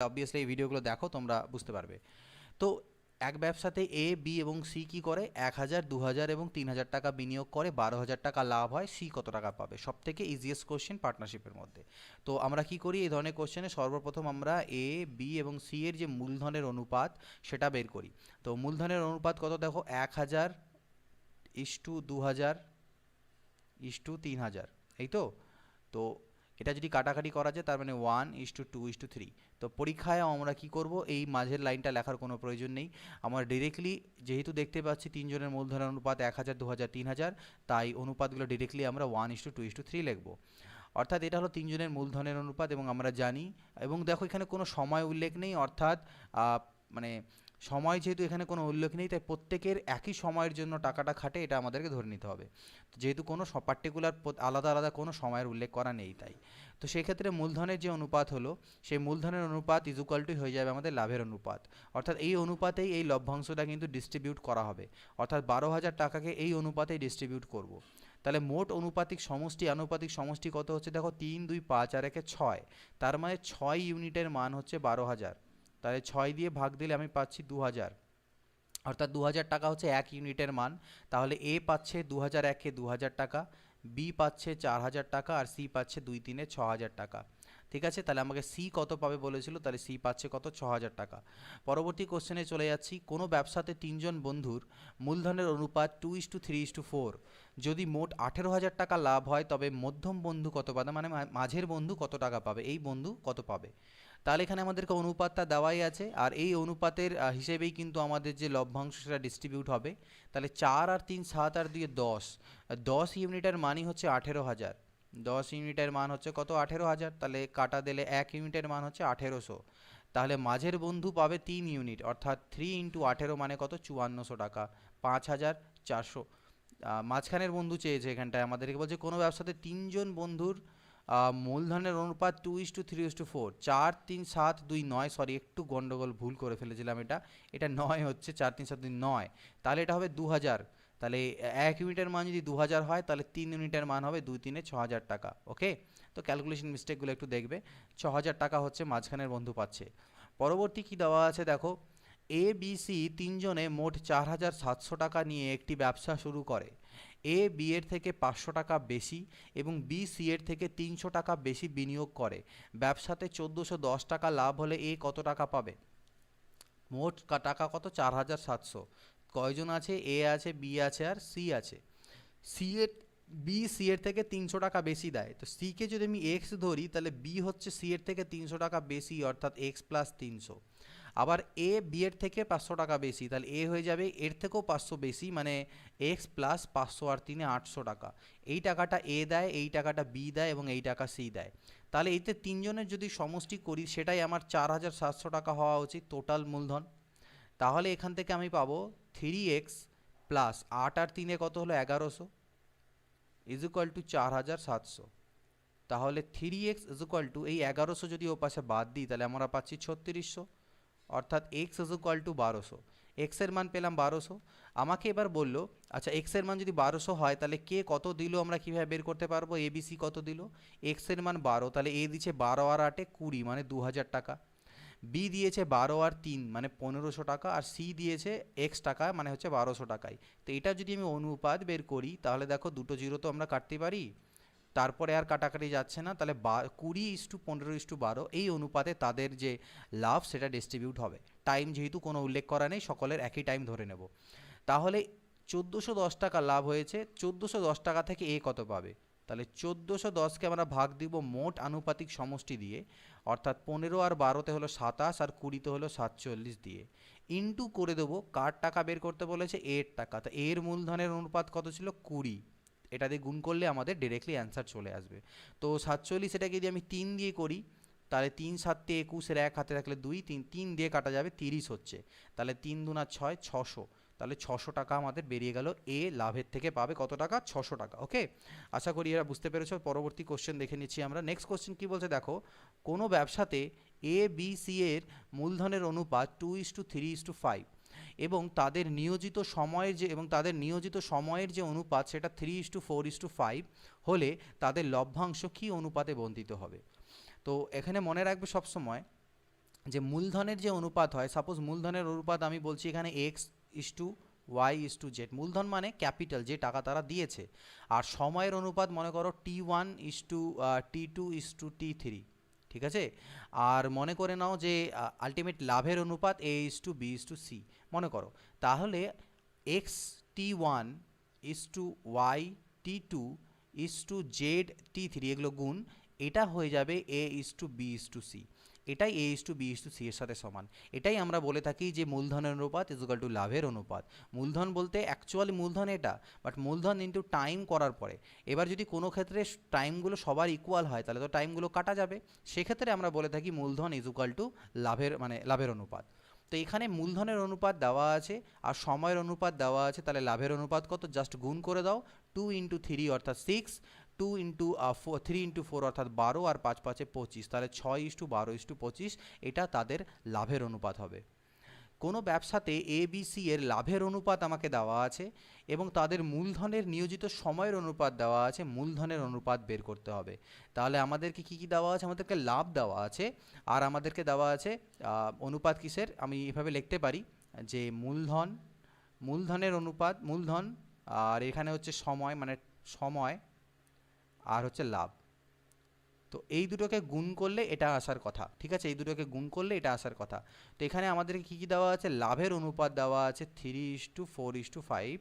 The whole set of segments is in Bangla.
অবভিয়াসলি এই ভিডিওগুলো দেখো, তোমরা বুঝতে পারবে। তো এক ব্যবসাতে এ, বি এবং সি কি করে 1,000, 2,000 এবং 3,000 টাকা বিনিয়োগ করে 12,000 টাকা লাভ হয়, সি কত টাকা পাবে? সব থেকে ইজিয়েস্ট কোশ্চেন পার্টনারশিপের মধ্যে। তো আমরা কি করি এই ধরনের কোশ্চেনে? সর্বপ্রথম আমরা এ, বি এবং সি এর যে মূলধনের অনুপাত সেটা বের করি। তো মূলধনের অনুপাত কত দেখো, 1,000 ইস্টু 2,000 ইস্টু 3,000, এই তো। তো এটা যদি কাটাকাটি করা যায় তার মানে 1:2:3। তো পরীক্ষায় আমরা কি করব, এই মাঝের লাইনটা লেখার কোনো প্রয়োজন নেই। আমরা ডিরেক্টলি যেহেতু দেখতে পাচ্ছি তিনজনের মূলধনের অনুপাত 1,000, 2,000, 3,000, তাই অনুপাতগুলো ডিরেক্টলি আমরা 1:2:3 লিখব। অর্থাৎ এটা হলো তিনজনের মূলধনের অনুপাত এবং আমরা জানি। এবং দেখো এখানে কোনো সময় উল্লেখ নেই, অর্থাৎ মানে সময় যেহেতু এখানে কোনো উল্লেখ নেই, তাই প্রত্যেকের একই সময়ের জন্য টাকাটা খাটে, এটা আমাদেরকে ধরে নিতে হবে। তো যেহেতু কোনো পার্টিকুলার আলাদা আলাদা কোনো সময়ের উল্লেখ করা নেই, তাই তো সেক্ষেত্রে মূলধনের যে অনুপাত হলো, সেই মূলধনের অনুপাত ইজুকাল টু হয়ে যাবে আমাদের লাভের অনুপাত। অর্থাৎ এই অনুপাতেই এই লভ্যাংশটা কিন্তু ডিস্ট্রিবিউট করা হবে, অর্থাৎ 12,000 টাকাকে এই অনুপাতেই ডিস্ট্রিবিউট করব। তাহলে মোট আনুপাতিক সমষ্টি কত হচ্ছে দেখো, 3, 2, 5 আর 1 6, তার মানে 6 ইউনিটের মান হচ্ছে 12,000। তাহলে 6 দিয়ে ভাগ দিলে আমি পাচ্ছি 2,000, অর্থাৎ 2,000 টাকা হচ্ছে 1 ইউনিটের মান। তাহলে এ পাচ্ছে 2001-এ 2,000 টাকা, বি পাচ্ছে 4,000 টাকা, আর সি পাচ্ছে 2, 3-এ 6,000 টাকা। ঠিক আছে, তাহলে আমাকে সি কত পাবে বলেছিল, তাহলে সি পাচ্ছে কত, 6,000 টাকা। পরবর্তী কোশ্চেনে চলে যাচ্ছি। কোনো ব্যবসাতে তিনজন বন্ধুর মূলধনের অনুপাত 2:3:4। যদি মোট 18,000 টাকা লাভ হয় তবে মধ্যম বন্ধু কত পাবে, মানে মাঝের বন্ধু কত টাকা পাবে, এই বন্ধু কত পাবে? তাহলে এখানে আমাদেরকে অনুপাতটা দেওয়াই আছে, আর এই অনুপাতের হিসেবেই কিন্তু আমাদের যে লভ্যাংশ সেটা ডিস্ট্রিবিউট হবে। তাহলে 4 আর 3 7 আর 2 10, 10 ইউনিটের মানই হচ্ছে 18,000। 10 ইউনিটের মান হচ্ছে কত, 18,000। তাহলে কাটা দিলে 1 ইউনিটের মান হচ্ছে 1,800। তাহলে মাঝের বন্ধু পাবে 3 ইউনিট, অর্থাৎ 3 × 18 মানে কত, 5400 টাকা, 5,400। মাঝখানের বন্ধু চেয়েছে এখানটায় আমাদেরকে, বলছে কোনো ব্যবসাতে তিনজন বন্ধুর মূলধনের অনুপাত 2:3:4। 4, 3, 7, 2, 9, সরি একটু গন্ডগোল ভুল করে ফেলেছিলাম, এটা 9 হচ্ছে, 4, 3, 7, 2, 9। তাহলে এটা হবে 2,000। তাহলে 1 ইউনিটের মান যদি 2,000 হয়, তাহলে 3 ইউনিটের মান হবে 2, 3-এ 6,000 টাকা। ওকে, তো ক্যালকুলেশন মিস্টেকগুলো একটু দেখবে। 6,000 টাকা হচ্ছে মাঝখানের বন্ধু পাচ্ছে। পরবর্তী কি দেওয়া আছে দেখো, এ, বি, সি তিনজনে মোট 4,700 টাকা নিয়ে একটি ব্যবসা শুরু করে। এ বি এর থেকে 500 টাকা বেশি এবং বি সি এর থেকে 300 টাকা বেশি বিনিয়োগ করে। ব্যবসাতে 1,410 টাকা লাভ হলে এ কত টাকা পাবে? মোট টাকা কত, 4,700। কয়জন আছে? এ আছে, বি আছে, আর সি আছে। সি এর বি সি এর থেকে 300 টাকা বেশি দেয়, তো সিকে যদি আমি এক্স ধরি, তাহলে বি হচ্ছে সি এর থেকে 300 টাকা বেশি, অর্থাৎ এক্স প্লাস 300। আবার এ বি এর থেকে 500 টাকা বেশি, তাহলে এ হয়ে যাবে এর থেকেও 500 বেশি, মানে এক্স প্লাস 500 আর 3-এ 800 টাকা। এই টাকাটা এ দেয়, এই টাকাটা বি দেয় এবং এই টাকা সি দেয়। তাহলে এতে তিনজনের যদি সমষ্টি করি, সেটাই আমার 4,700 টাকা হওয়া উচিত টোটাল মূলধন। তাহলে এখান থেকে আমি পাবো 3x প্লাস 8 আর 3-এ কত হলো, 1100 ইজ ইকুয়াল টু 4,700। তাহলে 3x ইজ ইকুয়াল টু এই 1100 যদি ও পাশে বাদ দিই, তাহলে আমরা পাচ্ছি 3600, অর্থাৎ x ইজ ইকুয়াল টু 1200। এক্সের মান পেলাম 1200। আমাকে এবার বললো, আচ্ছা এক্সের মান যদি 1200 হয়, তাহলে কে কত দিল আমরা কীভাবে বের করতে পারবো? এবিসি কত দিল? এক্সের মান 12, তাহলে এ দিচ্ছে 12 আর 8-এ 20, মানে 2,000 টাকা। বি দিয়েছে 12 আর 3, মানে 1,500 টাকা। আর সি দিয়েছে এক্স টাকা, মানে হচ্ছে 1200 টাকায়। তো এটা যদি আমি অনুপাত বের করি, তাহলে দেখো দুটো জিরো তো আমরা কাটতে পারি, তারপরে আর কাটাকাটি যাচ্ছে না। তাহলে 20:15:12 এই অনুপাতে তাদের যে লাভ সেটা ডিস্ট্রিবিউট হবে। টাইম যেহেতু কোনো উল্লেখ করা নেই, সকলের একই টাইম ধরে নেব। তাহলে 1,410 টাকা লাভ হয়েছে, 1,410 টাকা থেকে এ কত পাবে? তাহলে 1,410-কে আমরা ভাগ দিব মোট আনুপাতিক সমষ্টি দিয়ে, অর্থাৎ 15 আর 12-তে হলো 27 আর 20-তে হলো 47 দিয়ে, ইনটু করে দেবো কার টাকা বের করতে বলেছে, এর টাকা। তা এর মূলধনের অনুপাত কত ছিল, 20। এটা দিয়ে গুণ করলে আমাদের ডিরেক্টলি অ্যান্সার চলে আসবে। তো 47, এটাকে যদি আমি 3 দিয়ে করি, তাহলে 3 7 21, এর এক হাতে রাখলে 2, 3 3 দিয়ে কাটা যাবে, 30 হচ্ছে। তাহলে 3 2 6, 600। তাহলে 600 টাকা আমাদের বেরিয়ে গেল। এ লাভের থেকে পাবে কত টাকা, 600 টাকা। ওকে, আশা করি এরা বুঝতে পেরেছো। পরবর্তী কোশ্চেন দেখে নিচ্ছি আমরা। নেক্সট কোশ্চেন কি বলছে দেখো, কোনো ব্যবসাতে এ বি সি এর মূলধনের অনুপাত 2:3:5 এবং তাদের নিয়োজিত সময়ের যে অনুপাত সেটা 3:4:5 হলে তাদের লভ্যাংশ কী অনুপাতে বন্টিত হবে? তো এখানে মনে রাখবে সবসময় যে মূলধনের যে অনুপাত হয়, সাপোজ মূলধনের অনুপাত আমি বলছি এখানে x is to Y is to Z, মূলধন মানে ক্যাপিটাল, যে টাকা তারা দিয়েছে। আর সময়ের অনুপাত মনে করো T1 is two T2 is two T3, ঠিক আছে। আর মনে করে নাও যে আলটিমেট লাভের অনুপাত A is to B is to C মনে করো। তাহলে x T1 is to y T2 is to z T3, এগুলো গুণ, এটা হয়ে যাবে A is to B is to C. এটাই A is to B is to C এর সাথে সমান। এটাই আমরা বলে থাকি যে মূলধনের অনুপাত ইজ ইকুয়াল টু লাভের অনুপাত। মূলধন বলতে অ্যাকচুয়ালি মূলধন এটা, বাট মূলধন ইনটু টাইম করার পরে। এবার যদি কোনো ক্ষেত্রে টাইমগুলো সবার ইকুয়াল হয় তাহলে তো টাইমগুলো কাটা যাবে, সেক্ষেত্রে আমরা বলে থাকি মূলধন ইজ ইকুয়াল টু লাভের মানে লাভের অনুপাত। তো এখানে মূলধনের অনুপাত দেওয়া আছে আর সময়ের অনুপাত দেওয়া আছে, তাহলে লাভের অনুপাত কত, জাস্ট গুণ করে দাও, 2 ইন্টু 3 অর্থাৎ 6, 2 ইন্টু 3 ইন্টু 4 অর্থাৎ 12, আর 5 5 25, তাহলে 6 ইস টু 12 ইস টু 25, এটা তাদের লাভের অনুপাত হবে। কোনো ব্যবসাতে ABC এর লাভের অনুপাত আমাকে দেওয়া আছে এবং তাদের মূলধনের নিয়োজিত সময়ের অনুপাত দেওয়া আছে, মূলধনের অনুপাত বের করতে হবে। তাহলে আমাদেরকে কি কি দেওয়া আছে, আমাদেরকে লাভ দেওয়া আছে আর আমাদেরকে দেওয়া আছে অনুপাত কিসের, আমি এভাবে লিখতে পারি যে মূলধনের অনুপাত, মূলধন, আর এখানে হচ্ছে সময় মানে সময়, আর হচ্ছে লাভ। তো এই দুটোকে গুণ করলে এটা আসার কথা, ঠিক আছে, এই দুটোকে গুণ করলে এটা আসার কথা। তো এখানে আমাদেরকে কী কী দেওয়া আছে, লাভের অনুপাত দেওয়া আছে 3:4:5,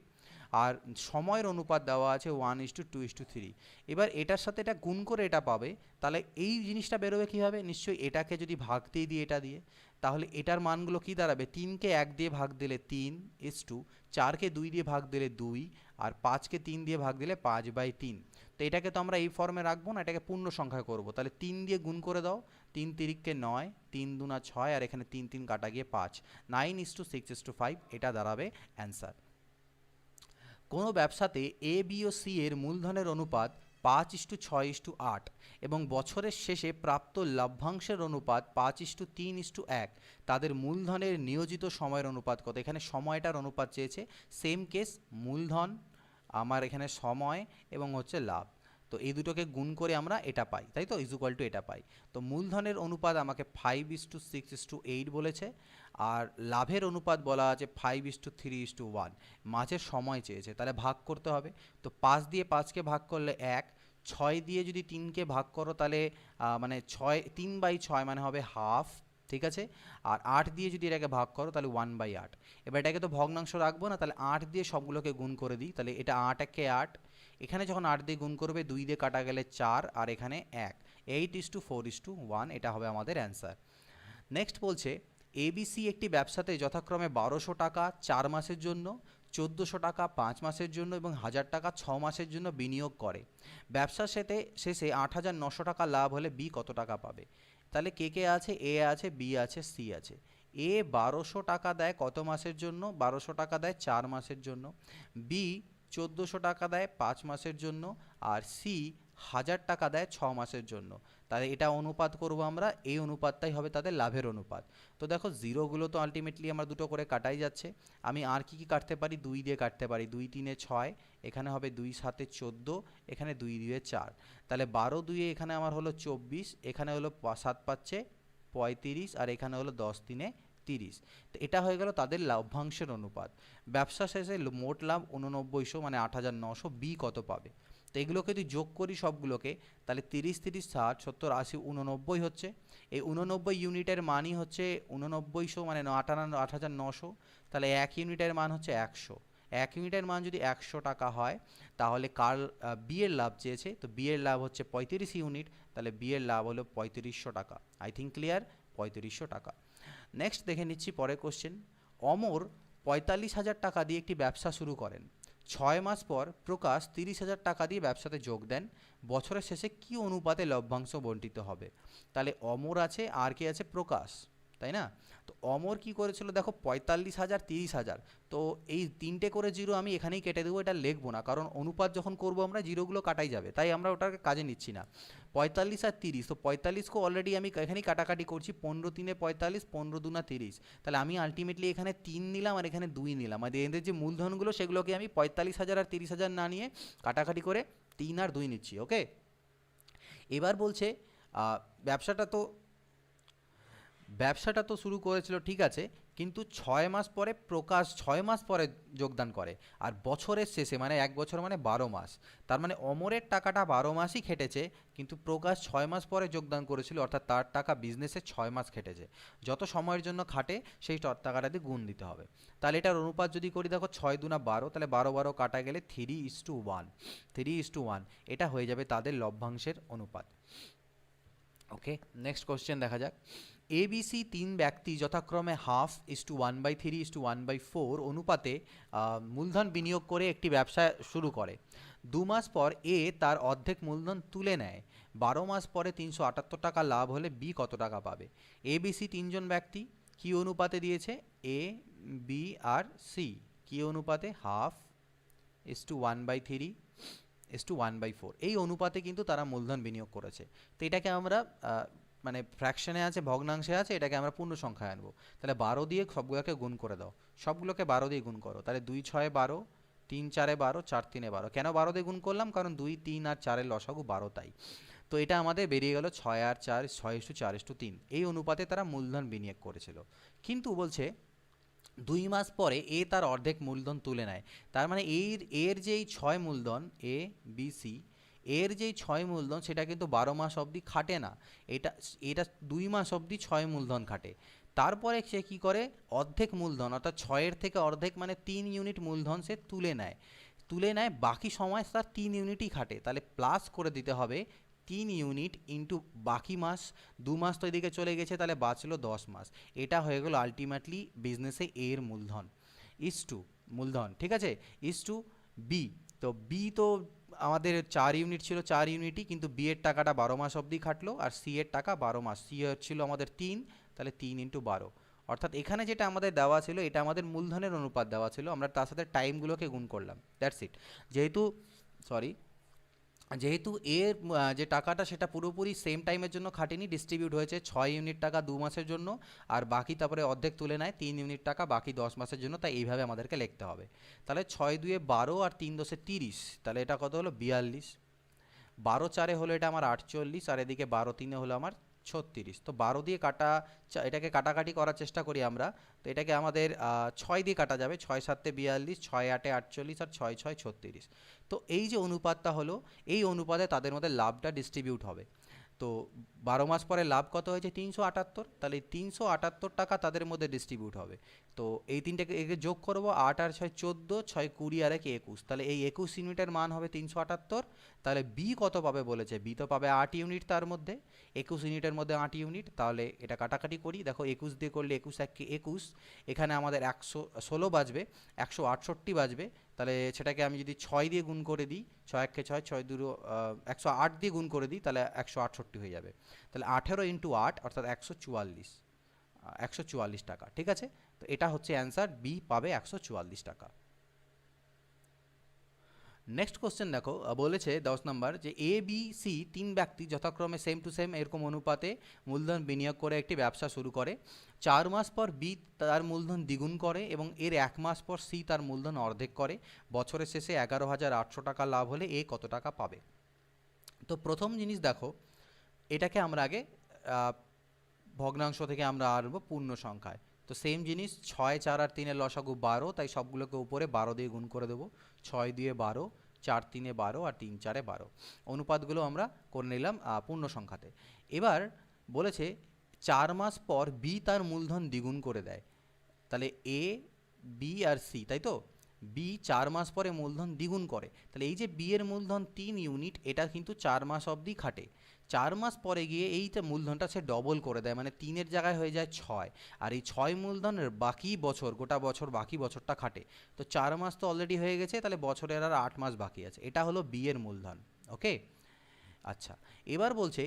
আর সময়ের অনুপাত দেওয়া আছে 1:2:3। এবার এটার সাথে এটা গুণ করে এটা পাবে, তাহলে এই জিনিসটা বেরোবে কীভাবে, নিশ্চয়ই এটাকে যদি ভাগ দিয়ে দিই এটা দিয়ে, তাহলে এটার মানগুলো কী দাঁড়াবে, 3কে 1 দিয়ে ভাগ দিলে 3:2, 4কে 2 দিয়ে ভাগ দিলে 2, আর 5কে 3 দিয়ে ভাগ দিলে 5/3। তো এটাকে তো আমরা এই ফর্মে রাখবো না, এটাকে পূর্ণ সংখ্যা করব। তাহলে 3 দিয়ে গুণ করে দাও, 3 তিরিককে 9, 3 দুনা 6, আর এখানে 3 3 কাটা গিয়ে 5, 9:6:5, এটা দাঁড়াবে অ্যান্সার। কোনো ব্যবসাতে এ বি ও সি এর মূলধনের অনুপাত 5:6:8 এবং বছরের শেষে প্রাপ্ত লভ্যাংশের অনুপাত 5:3:1, তাদের মূলধনের নিয়োজিত সময়ের অনুপাত কত, এখানে সময়টার অনুপাত চেয়েছে, সেম কেস, মূলধন আমার এখানে সময় এবং হচ্ছে লাভ, তো এই দুটোকে গুণ করে আমরা এটা পাই, তাই তো, ইজ ইকুয়াল টু এটা পাই। তো মূলধনের অনুপাত আমাকে 5:6:8 বলেছে, আর লাভের অনুপাত বলা আছে 5:3:1, মাঝের সময় চেয়েছে, তাহলে ভাগ করতে হবে। তো 5 দিয়ে 5কে ভাগ করলে 1, 6 দিয়ে যদি 3কে ভাগ করো তাহলে মানে 3/6 মানে হবে হাফ, ঠিক আছে। আর 8 দিয়ে যদি এটাকে ভাগ করো তাহলে 1/8। এবার এটাকে তো ভগ্নাংশ রাখবো না, তাহলে 8 দিয়ে সবগুলোকে গুণ করে দিই, তাহলে এটা 8 একে 8, এখানে যখন 8 দিয়ে গুণ করবে 2 দিয়ে কাটা গেলে 4, আর এখানে 1, 8:4:1, এটা হবে আমাদের অ্যান্সার। নেক্সট বলছে ABC একটি ব্যবসাতে যথাক্রমে 1200 টাকা 4 মাসের জন্য, 1400 টাকা 5 মাসের জন্য এবং 1000 টাকা 6 মাসের জন্য বিনিয়োগ করে। ব্যবসার শেষে 8900 টাকা লাভ হলে বি কত টাকা পাবে। তাহলে কে কে আছে, এ আছে, বি আছে, সি আছে। এ 1200 টাকা দেয় কত মাসের জন্য, 1200 টাকা দেয় 4 মাসের জন্য, বি 1400 টাকা দেয় 5 মাসের জন্য, আর সি 1000 টাকা দেয় 6 মাসের জন্য। তাহলে এটা অনুপাত করব আমরা, এই অনুপাতটাই হবে তাদের লাভের অনুপাত। তো দেখো জিরোগুলো তো আলটিমেটলি আমার দুটো করে কাটাই যাচ্ছে, আমি আর কি কি কাটতে পারি, 2 দিয়ে কাটতে পারি, 2 3 6, এখানে হবে 2 7 14, এখানে 2 2 4, তাহলে 12 2 এখানে আমার হলো 24, এখানে হলো 7 5 35, আর এখানে হলো 10 3 30। তো এটা হয়ে গেল তাদের লভ্যাংশের অনুপাত। ব্যবসা শেষে মোট লাভ 8900 মানে 8900, বি কত পাবে। তো এগুলোকে যদি যোগ করি সবগুলোকে, তাহলে 30 30 60 70 80 89 হচ্ছে। এই 89 ইউনিটের মানই হচ্ছে 8900 মানে 8900, তাহলে 1 ইউনিটের মান হচ্ছে 100। 1 ইউনিটের মান যদি 100 টাকা হয় তাহলে কার বি এর লাভ চেয়েছে, তো বি এর লাভ হচ্ছে 35 ইউনিট, তাহলে বি এর লাভ হলো 3500 টাকা। আই থিঙ্ক ক্লিয়ার, 3500 টাকা। নেক্সট দেখে নিচ্ছি পরের কোশ্চেন। অমর 45,000 টাকা দিয়ে একটি ব্যবসা শুরু করেন। 6 মাস পর প্রকাশ 30,000 টাকা দিয়ে ব্যবসাতে যোগ দেন। বছরের শেষে কী অনুপাতে লভ্যাংশ বণ্টিত হবে। তাহলে অমর আছে আর কে আছে, প্রকাশ, তাই না। তো অমর কি করেছিল দেখো, 45,000 30,000, তো এই 3টে করে জিরো আমি এখানেই কেটে দেবো, এটা লিখবো না, কারণ অনুপাত যখন করবো আমরা জিরোগুলো কাটাই যাবে, তাই আমরা ওটাকে কাজে নিচ্ছি না। 45 আর 30, তো 45কে অলরেডি আমি এখানেই কাটাকাটি করছি, 15 3 45, 15 2 30, তাহলে আমি আলটিমেটলি এখানে 3 নিলাম আর এখানে 2 নিলাম, আর এদের যে মূলধনগুলো সেগুলোকে আমি 45,000 আর 30,000 না নিয়ে কাটাকাটি করে 3 আর 2 নিচ্ছি, ওকে। এবার বলছে ব্যবসাটা তো ব্যবসাটা তো শুরু করেছিল ঠিক আছে, কিন্তু 6 মাস পরে প্রকাশ 6 মাস পরে যোগদান করে। আর বছরের শেষে মানে 1 বছর মানে 12 মাস, তার মানে অমরের টাকাটা 12 মাসই খেটেছে, কিন্তু প্রকাশ 6 মাস পরে যোগদান করেছিল, অর্থাৎ তার টাকা বিজনেসে 6 মাস খেটেছে। যত সময়ের জন্য খাটে সেই টাকাটা দিয়ে গুণ দিতে হবে। তাহলে এটার অনুপাত যদি করি, দেখো 6 × 2 = 12, তাহলে 12 কাটা গেলে 3:1, 3:1, এটা হয়ে যাবে তাদের লভ্যাংশের অনুপাত। ওকে, নেক্সট কোশ্চেন দেখা যাক। এবিসি তিন ব্যক্তি যথাক্রমে 1/3:1/4 অনুপাতে মূলধন বিনিয়োগ করে একটি ব্যবসা শুরু করে। 2 মাস পর এ তার অর্ধেক মূলধন তুলে নেয়। 12 মাস পরে 378 টাকা লাভ হলে বি কত টাকা পাবে? এবিসি তিনজন ব্যক্তি কি অনুপাতে দিয়েছে? এ, বি আর সি কি অনুপাতে? 1/3:1/4 এই অনুপাতে কিন্তু তারা মূলধন বিনিয়োগ করেছে। তো এটাকে আমরা মানে ফ্র্যাকশনে আছে, ভগ্নাংশে আছে, এটাকে আমরা পূর্ণ সংখ্যায় আনবো। তাহলে 12 দিয়ে সবগুলোকে গুণ করে দাও, সবগুলোকে 12 দিয়ে গুণ করো। তাহলে 2 × 6 = 12, 3 × 4 = 12, 4 × 3 = 12। কেন 12 দিয়ে গুণ করলাম? কারণ 2, 3 আর 4-এর লসাগু 12, তাই। তো এটা আমাদের বেরিয়ে গেল 6 আর 4, 6:4:3। এই অনুপাতে তারা মূলধন বিনিয়োগ করেছিল। কিন্তু বলছে 2 মাস পরে এ তার অর্ধেক মূলধন তুলে নেয়। তার মানে এর যেই 6 মূলধন, এ বি সি, এর যেই 6 মূলধন সেটা কিন্তু 12 মাস অবধি খাটে না, এটা এটা 2 মাস অবধি 6 মূলধন খাটে। তারপরে সে কি করে? অর্ধেক মূলধন, অর্থাৎ 6-এর থেকে অর্ধেক মানে 3 ইউনিট মূলধন সে তুলে নেয়, বাকি সময় তার 3 ইউনিটই খাটে। তাহলে প্লাস করে দিতে হবে 3 ইউনিট ইন্টু বাকি মাস। 2 মাস তো এদিকে চলে গেছে, তাহলে বাঁচলো 10 মাস। এটা হয়ে গেল আলটিমেটলি বিজনেসে এর মূলধন মূলধন, ঠিক আছে, বি। তো বি তো আমাদের 4 ইউনিট ছিল, 4 ইউনিটই, কিন্তু বি এর টাকাটা 12 মাস অবধি খাটলো, আর সি এর টাকা 12 মাস। সি এর ছিল আমাদের 3, তাহলে 3 × 12। অর্থাৎ এখানে যেটা আমাদের দেওয়া ছিল এটা আমাদের মূলধনের অনুপাত দেওয়া ছিল, আমরা তার সাথে টাইমগুলোকে গুণ করলাম, দ্যাটস ইট। যেহেতু যেহেতু এর যে টাকাটা সেটা পুরোপুরি সেম টাইমের জন্য খাটেনি, ডিস্ট্রিবিউট হয়েছে 6 ইউনিট টাকা 2 মাসের জন্য, আর বাকি তারপরে অর্ধেক তুলে নেয় 3 ইউনিট টাকা বাকি 10 মাসের জন্য, তাই এইভাবে আমাদেরকে লিখতে হবে। তাহলে 6 × 2 = 12 আর 3 × 10 = 30, তাহলে এটা কত হলো? 42। 12 × 4 হলো এটা আমার 48, আর এদিকে 12 × 3 হলো আমার 36। তো 12 দিয়ে এটাকে কাটাকাটি করার চেষ্টা করি আমরা। তো এটাকে আমাদের 6 দিয়ে কাটা যাবে, 6 × 7 = 42, 6 × 8 = 48, আর 6 × 6 = 36। তো এই যে অনুপাতটা হলো, এই অনুপাতে তাদের মধ্যে লাভটা ডিস্ট্রিবিউট হবে। তো 12 মাস পরে লাভ কত হয়েছে? 378। তাহলে 378 টাকা তাদের মধ্যে ডিস্ট্রিবিউট হবে। তো এই তিনটাকে একে যোগ করবো, 8 আর 6 = 14, 6 × 20 আর 1 = 21। তাহলে এই 21 ইউনিটের মান হবে 378। তাহলে বি কত পাবে বলেছে? বি তো পাবে 8 ইউনিট, তার মধ্যে 21 ইউনিটের মধ্যে 8 ইউনিট। তাহলে এটা কাটাকাটি করি, দেখো 21 দিয়ে করলে 21 × 1 = 21, এখানে আমাদের 116 বাজবে, 168 বাজবে। তাহলে সেটাকে আমি যদি 6 দিয়ে গুণ করে দিই, 6 × 1 = 6, 6 × 2 = 108 দিয়ে গুণ করে দিই, তাহলে 168 হয়ে যাবে। তাহলে 18 × 8 অর্থাৎ 144 টাকা, ঠিক আছে। তো এটা হচ্ছে অ্যান্সার, বি পাবে 144 টাকা। নেক্সট কোশ্চেন দেখো, বলেছে 10 নম্বর যে এ বি সি তিন ব্যক্তি যথাক্রমে সেম টু সেম এরকম অনুপাতে মূলধন বিনিয়োগ করে একটি ব্যবসা শুরু করে। 4 মাস পর বি তার মূলধন দ্বিগুণ করে এবং এর 1 মাস পর সি তার মূলধন অর্ধেক করে। বছরের শেষে 11,800 টাকা লাভ হলে এ কত টাকা পাবে? তো প্রথম জিনিস দেখো, এটাকে আমরা আগে ভগ্নাংশ থেকে আমরা আনবো পূর্ণ সংখ্যায়। তো সেম জিনিস, 6, 4 আর 3-এর লসাগু 12, তাই সবগুলোকে উপরে 12 দিয়ে গুণ করে দেবো। 6 × 2 = 12, 4 × 3 = 12, আর 3 × 4 = 12। অনুপাতগুলো আমরা করে নিলাম পূর্ণ সংখ্যাতে। এবার বলেছে 4 মাস পর বি তার মূলধন দ্বিগুণ করে দেয়। তাহলে এ, বি আর সি, তাই তো? বি 4 মাস পরে মূলধন দ্বিগুণ করে, তাহলে এই যে বি এর মূলধন 3 ইউনিট, এটা কিন্তু 4 মাস অবধি খাটে। 4 মাস পরে গিয়ে এইটা মূলধনটা সে ডবল করে দেয়, মানে 3-এর জায়গায় হয়ে যায় 6, আর এই 6 মূলধনের বাকি বছর, গোটা বছর বাকি বছরটা খাটে। তো 4 মাস তো অলরেডি হয়ে গেছে, তাহলে বছরের আর 8 মাস বাকি আছে। এটা হলো বি এর মূলধন। ওকে, আচ্ছা। এবার বলছে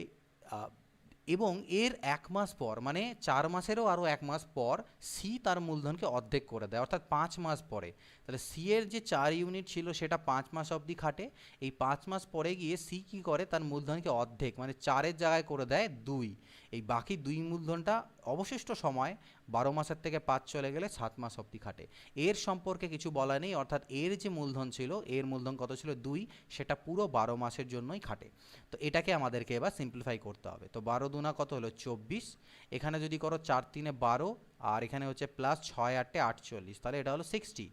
এবং এর 1 মাস পর, মানে 4 মাসেরও আরও 1 মাস পর সি তার মূলধনকে অর্ধেক করে দেয়, অর্থাৎ 5 মাস পরে। তাহলে সি এর যে 4 ইউনিট ছিল সেটা 5 মাস অবধি খাটে। এই 5 মাস পরে গিয়ে সি কী করে? তার মূলধনকে অর্ধেক, মানে 4-এর জায়গায় করে দেয় 2। এই বাকি 2 মূলধনটা অবশিষ্ট সময় 12 মাসের থেকে 5 চলে গেলে 7 মাস অবধি খাটে। এর সম্পর্কে কিছু বলা নেই, অর্থাৎ এর যে মূলধন ছিল, এর মূলধন কত ছিল 2, সেটা পুরো 12 মাসের জন্যই খাটে। তো এটাকে আমাদেরকে এবার সিম্পলিফাই করতে হবে। তো 12 দুনা কত হলো 24, এখানে যদি করো 4 3 12, আর এখানে হচ্ছে প্লাস 6 8 48, তাহলে এটা হলো 60।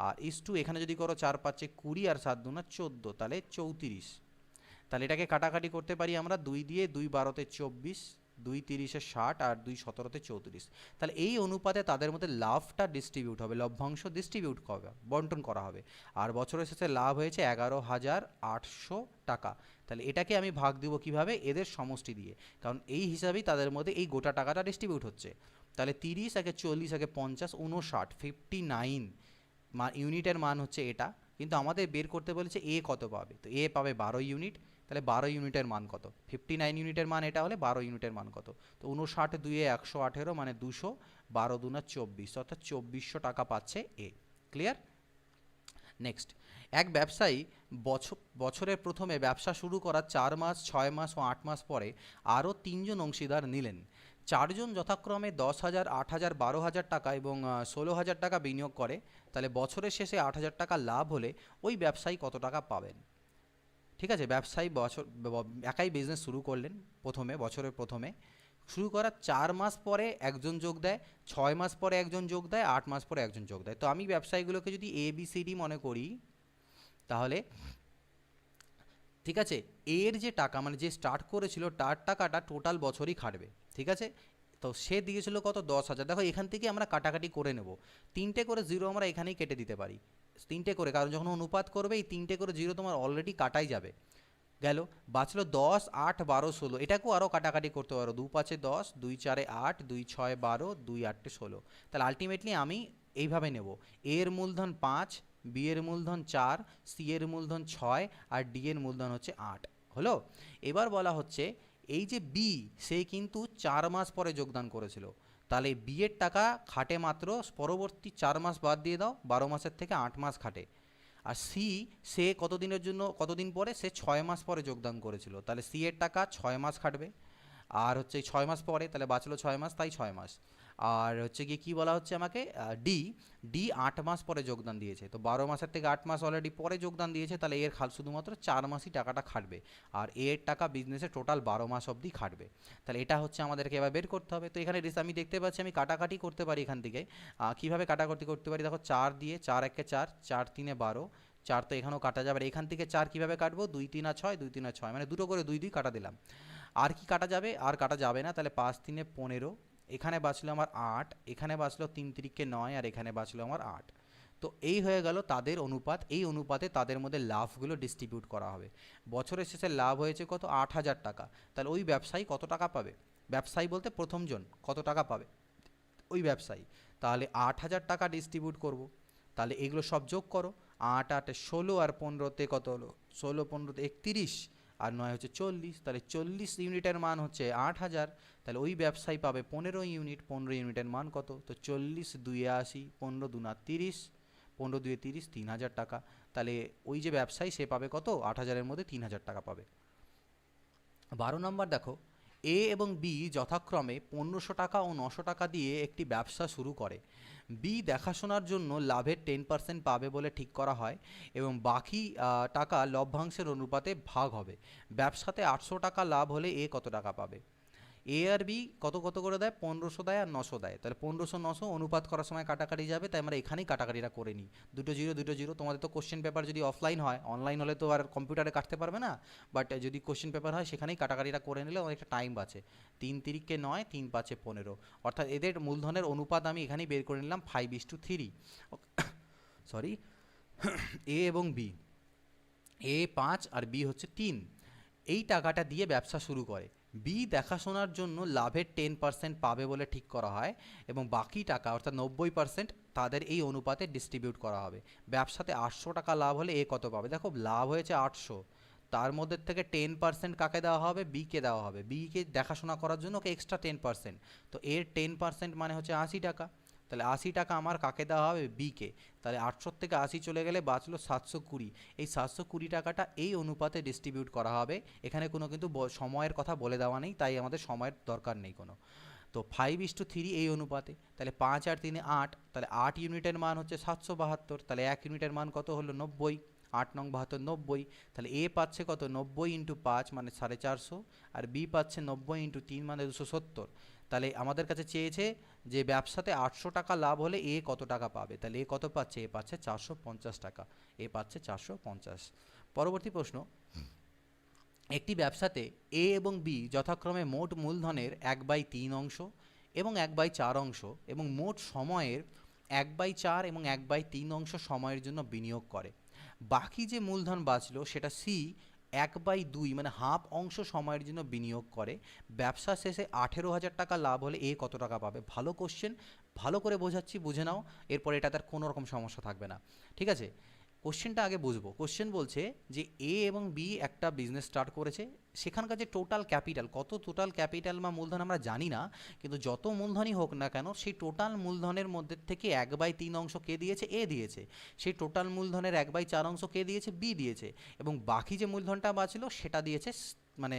আর ইস টু এখানে যদি করো 4 5 20 আর 7 দুনা 14, তাহলে 34। তাহলে এটাকে কাটাকাটি করতে পারি আমরা 2 দিয়ে, 2 12 24, 2 30 60, আর 2 17 34। তাহলে এই অনুপাতে তাদের মধ্যে লাভটা ডিস্ট্রিবিউট হবে, লভ্যাংশ ডিস্ট্রিবিউট হবে, বন্টন করা হবে। আর বছরের শেষে লাভ হয়েছে 11,800 টাকা। তাহলে এটাকে আমি ভাগ দিব কিভাবে, এদের সমষ্টি দিয়ে, কারণ এই হিসাবেই তাদের মধ্যে এই গোটা টাকাটা ডিস্ট্রিবিউট হচ্ছে। তাহলে 30 একে 40 একে 50, 59, 59 ইউনিটের মান হচ্ছে এটা। কিন্তু আমাদের বের করতে বলেছে এ কত পাবে, তো এ পাবে 12 ইউনিট। তাহলে 12 ইউনিটের মান কত, 59 ইউনিটের মান এটা হলে 12 ইউনিটের মান কত, তো 59 2 118, মানে 200, 12 দুনা 24, অর্থাৎ 2400 টাকা পাচ্ছে এ। ক্লিয়ার? নেক্সট, এক ব্যবসায়ী বছরের প্রথমে ব্যবসা শুরু করার 4 মাস, 6 মাস ও 8 মাস পরে আরও 3 জন অংশীদার নিলেন। 4 জন যথাক্রমে 10,000, 8,000, 12,000 টাকা এবং 16,000 টাকা বিনিয়োগ করে। তাহলে বছরের শেষে 8,000 টাকা লাভ হলে ওই ব্যবসায়ী কত টাকা পাবেন? ঠিক আছে, ব্যবসায়ী একাই বিজনেস শুরু করলেন, বছরের প্রথমে শুরু করার 4 মাস পরে একজন যোগ দেয়, 6 মাস পরে একজন যোগ দেয়, 8 মাস পরে একজন যোগ দেয়। তো আমি ব্যবসায়ীগুলোকে যদি ABCD মনে করি, তাহলে ঠিক আছে, এর যে টাকা মানে যে স্টার্ট করেছিল তার টাকাটা টোটাল বছরই খাটবে। ঠিক আছে, তো সে দিয়েছিল কত, 10,000। দেখো এখান থেকে আমরা কাটাকাটি করে নেব, 3টে করে জিরো আমরা এখানেই কেটে দিতে পারি, 3টে করে, কারণ যখন অনুপাত করবে এই 3টে করে জিরো তোমার অলরেডি কাটাই যাবে। গেল, বাঁচলো 10, 8, 12, 16। এটাকেও আরও কাটাকাটি করতে পারো, 2 5 10, 2 4 8, 2 6 12, 2 8 16। তাহলে আলটিমেটলি আমি এইভাবে নেব, এর মূলধন 5, বি এর মূলধন 4, সি এর মূলধন 6, আর ডি এর মূলধন হচ্ছে 8। হলো? এবার বলা হচ্ছে এই যে বি, সে কিন্তু 4 মাস পরে যোগদান করেছিল। তাহলে বি এর টাকা খাটে মাত্র পরবর্তী 4 মাস বাদ দিয়ে দাও, 12 মাসের থেকে 8 মাস খাটে। আর সি, সে কতদিন পরে, সে 6 মাস পরে যোগদান করেছিল। তাহলে সি এর টাকা 6 মাস খাটবে। আর হচ্ছে 6 মাস পরে, তাহলে বাঁচলো 6 মাস, তাই 6 মাস। আর হচ্ছে গিয়ে কী বলা হচ্ছে আমাকে, ডি 8 মাস পরে যোগদান দিয়েছে। তো 12 মাসের থেকে 8 মাস অলরেডি পরে যোগদান দিয়েছে, তাহলে এর শুধুমাত্র 4 মাসই টাকাটা খাটবে। আর এর টাকা বিজনেসে টোটাল 12 মাস অবধি খাটবে। তাহলে এটা হচ্ছে আমাদেরকে এবার বের করতে হবে। তো এখানে আমি দেখতে পাচ্ছি আমি কাটাকাটি করতে পারি এখান থেকে। কীভাবে কাটাকাটি করতে পারি, দেখো 4 দিয়ে, 4 একে 4, 4 3 12, 4 তো এখানেও কাটা যাবে। এখান থেকে 4 কীভাবে কাটবো, 2 3 6, 2 3 6, মানে দুটো করে 2 2 কাটা দিলাম। আর কি কাটা যাবে, আর কাটা যাবে না। তাহলে 5 3 15, এখানে বাঁচলো আমার 8, এখানে বাঁচলো 3 3 9, আর এখানে বাঁচলো আমার 8। তো এই হয়ে গেল তাদের অনুপাত। এই অনুপাতে তাদের মধ্যে লাভগুলো ডিস্ট্রিবিউট করা হবে। বছরের শেষে লাভ হয়েছে কত, 8,000 টাকা। তাহলে ওই ব্যবসায়ী কত টাকা পাবে, ব্যবসায়ী বলতে প্রথমজন কত টাকা পাবে ওই ব্যবসায়ী। তাহলে 8,000 টাকা ডিস্ট্রিবিউট করব। তাহলে এগুলো সব যোগ করো, 8 8 16, আর 15তে কত হলো, 16 15তে 31, আর 9 হচ্ছে 40। তাহলে 40 ইউনিটের মান হচ্ছে 8,000। তাহলে ওই ব্যবসায়ী পাবে 15 ইউনিট। 15 ইউনিটের মান কত, তো 40 2 80, 15 2 30, 15 2 30, 3,000 টাকা। তাহলে ওই যে ব্যবসায়ী সে পাবে কত, 8,000-এর মধ্যে 3,000 টাকা পাবে। 12 নম্বর দেখো, এ এবং বি যথাক্রমে 1500 টাকা ও 900 টাকা দিয়ে একটি ব্যবসা শুরু করে। বি দেখাশোনার জন্য লাভের 10% পাবে বলে ঠিক করা হয় এবং বাকি টাকা লভ্যাংশের অনুপাতে ভাগ হবে। ব্যবসাতে 800 টাকা লাভ হলে এ কত টাকা পাবে? এ আর বি কত কত করে দেয়, 1500 দেয় আর 900 দেয়। তাহলে 1500 900 অনুপাত করার সময় কাটাকাটি যাবে, তাই আমরা এখানেই কাটাকাটিটা করে নিই। দুটো জিরো। তোমাদের তো কোশ্চেন পেপার যদি অফলাইন হয়, অনলাইন হলে তো আর কম্পিউটারে কাটতে পারবে না, বাট যদি কোশ্চেন পেপার হয় সেখানেই কাটাকাটিটা করে নিলে অনেকটা টাইম বাঁচে। 3 3 9, 3 5 15, অর্থাৎ এদের মূলধনের অনুপাত আমি এখানেই বের করে নিলাম 5:3। সরি, এ এবং বি, এ 5 আর বি হচ্ছে 3, এই টাকাটা দিয়ে ব্যবসা শুরু করে। বি দেখাশোনার জন্য লাভের 10% পাবে বলে ঠিক করা হয় এবং বাকি টাকা অর্থাৎ 90% তাদের এই অনুপাতে ডিস্ট্রিবিউট করা হবে। ব্যবসাতে 800 টাকা লাভ হলে এ কত পাবে? দেখো লাভ হয়েছে 800, তার মধ্যে থেকে 10% কাকে দেওয়া হবে, বিকে দেওয়া হবে। বিকে দেখাশোনা করার জন্য ওকে এক্সট্রা 10%, তো এর 10% মানে হচ্ছে 80 টাকা। তাহলে 80 টাকা আমার কাকে দেওয়া হবে, বিকে। তাহলে 800 থেকে 80 চলে গেলে বাঁচলো 720। এই 720 টাকাটা এই অনুপাতে ডিস্ট্রিবিউট করা হবে। এখানে কোনো কিন্তু সময়ের কথা বলে দেওয়া নেই, তাই আমাদের সময়ের দরকার নেই কোনো। তো 5:3 এই অনুপাতে, তাহলে 5 আর 3 8, তাহলে 8 ইউনিটের মান হচ্ছে 772, তাহলে 1 ইউনিটের মান কত হলো 90, 8 নং 72 90, তাহলে এ পাচ্ছে কত 90 ইন্টু 5 মানে 450, আর বি পাচ্ছে 90 ইন্টু 3 মানে 270। তাহলে আমাদের কাছে চেয়েছে যে ব্যবসাতে 800 টাকা লাভ হলে এ কত টাকা পাবে, তাহলে এ কত পাচ্ছে, এ পাচ্ছে 450 টাকা, এ পাচ্ছে 450। পরবর্তী প্রশ্ন, একটি ব্যবসাতে এ এবং বি যথাক্রমে মোট মূলধনের 1/3 অংশ এবং 1/4 অংশ এবং মোট সময়ের 1/4 এবং 1/3 অংশ সময়ের জন্য বিনিয়োগ করে। বাকি যে মূলধন বাঁচলো সেটা সি 1/2 মানে হাফ অংশ সময়ের জন্য বিনিয়োগ করে। ব্যবসা শেষে 18,000 টাকা লাভ হলে এ কত টাকা পাবে। ভালো কোশ্চেন, ভালো করে বোঝাচ্ছি, বুঝে নাও, এরপরে এটা তার কোনো রকম সমস্যা থাকবে না। ঠিক আছে, কোশ্চেনটা আগে বুঝবো। কোশ্চেন বলছে যে এ এবং বি একটা বিজনেস স্টার্ট করেছে, সেখানকার যে টোটাল ক্যাপিটাল, কত টোটাল ক্যাপিটাল বা মূলধন আমরা জানি না, কিন্তু যত মূলধনই হোক না কেন সেই টোটাল মূলধনের মধ্যে থেকে 1/3 অংশ কে দিয়েছে, এ দিয়েছে। সেই টোটাল মূলধনের 1/4 অংশ কে দিয়েছে, বি দিয়েছে। এবং বাকি যে মূলধনটা বাঁচলো সেটা দিয়েছে মানে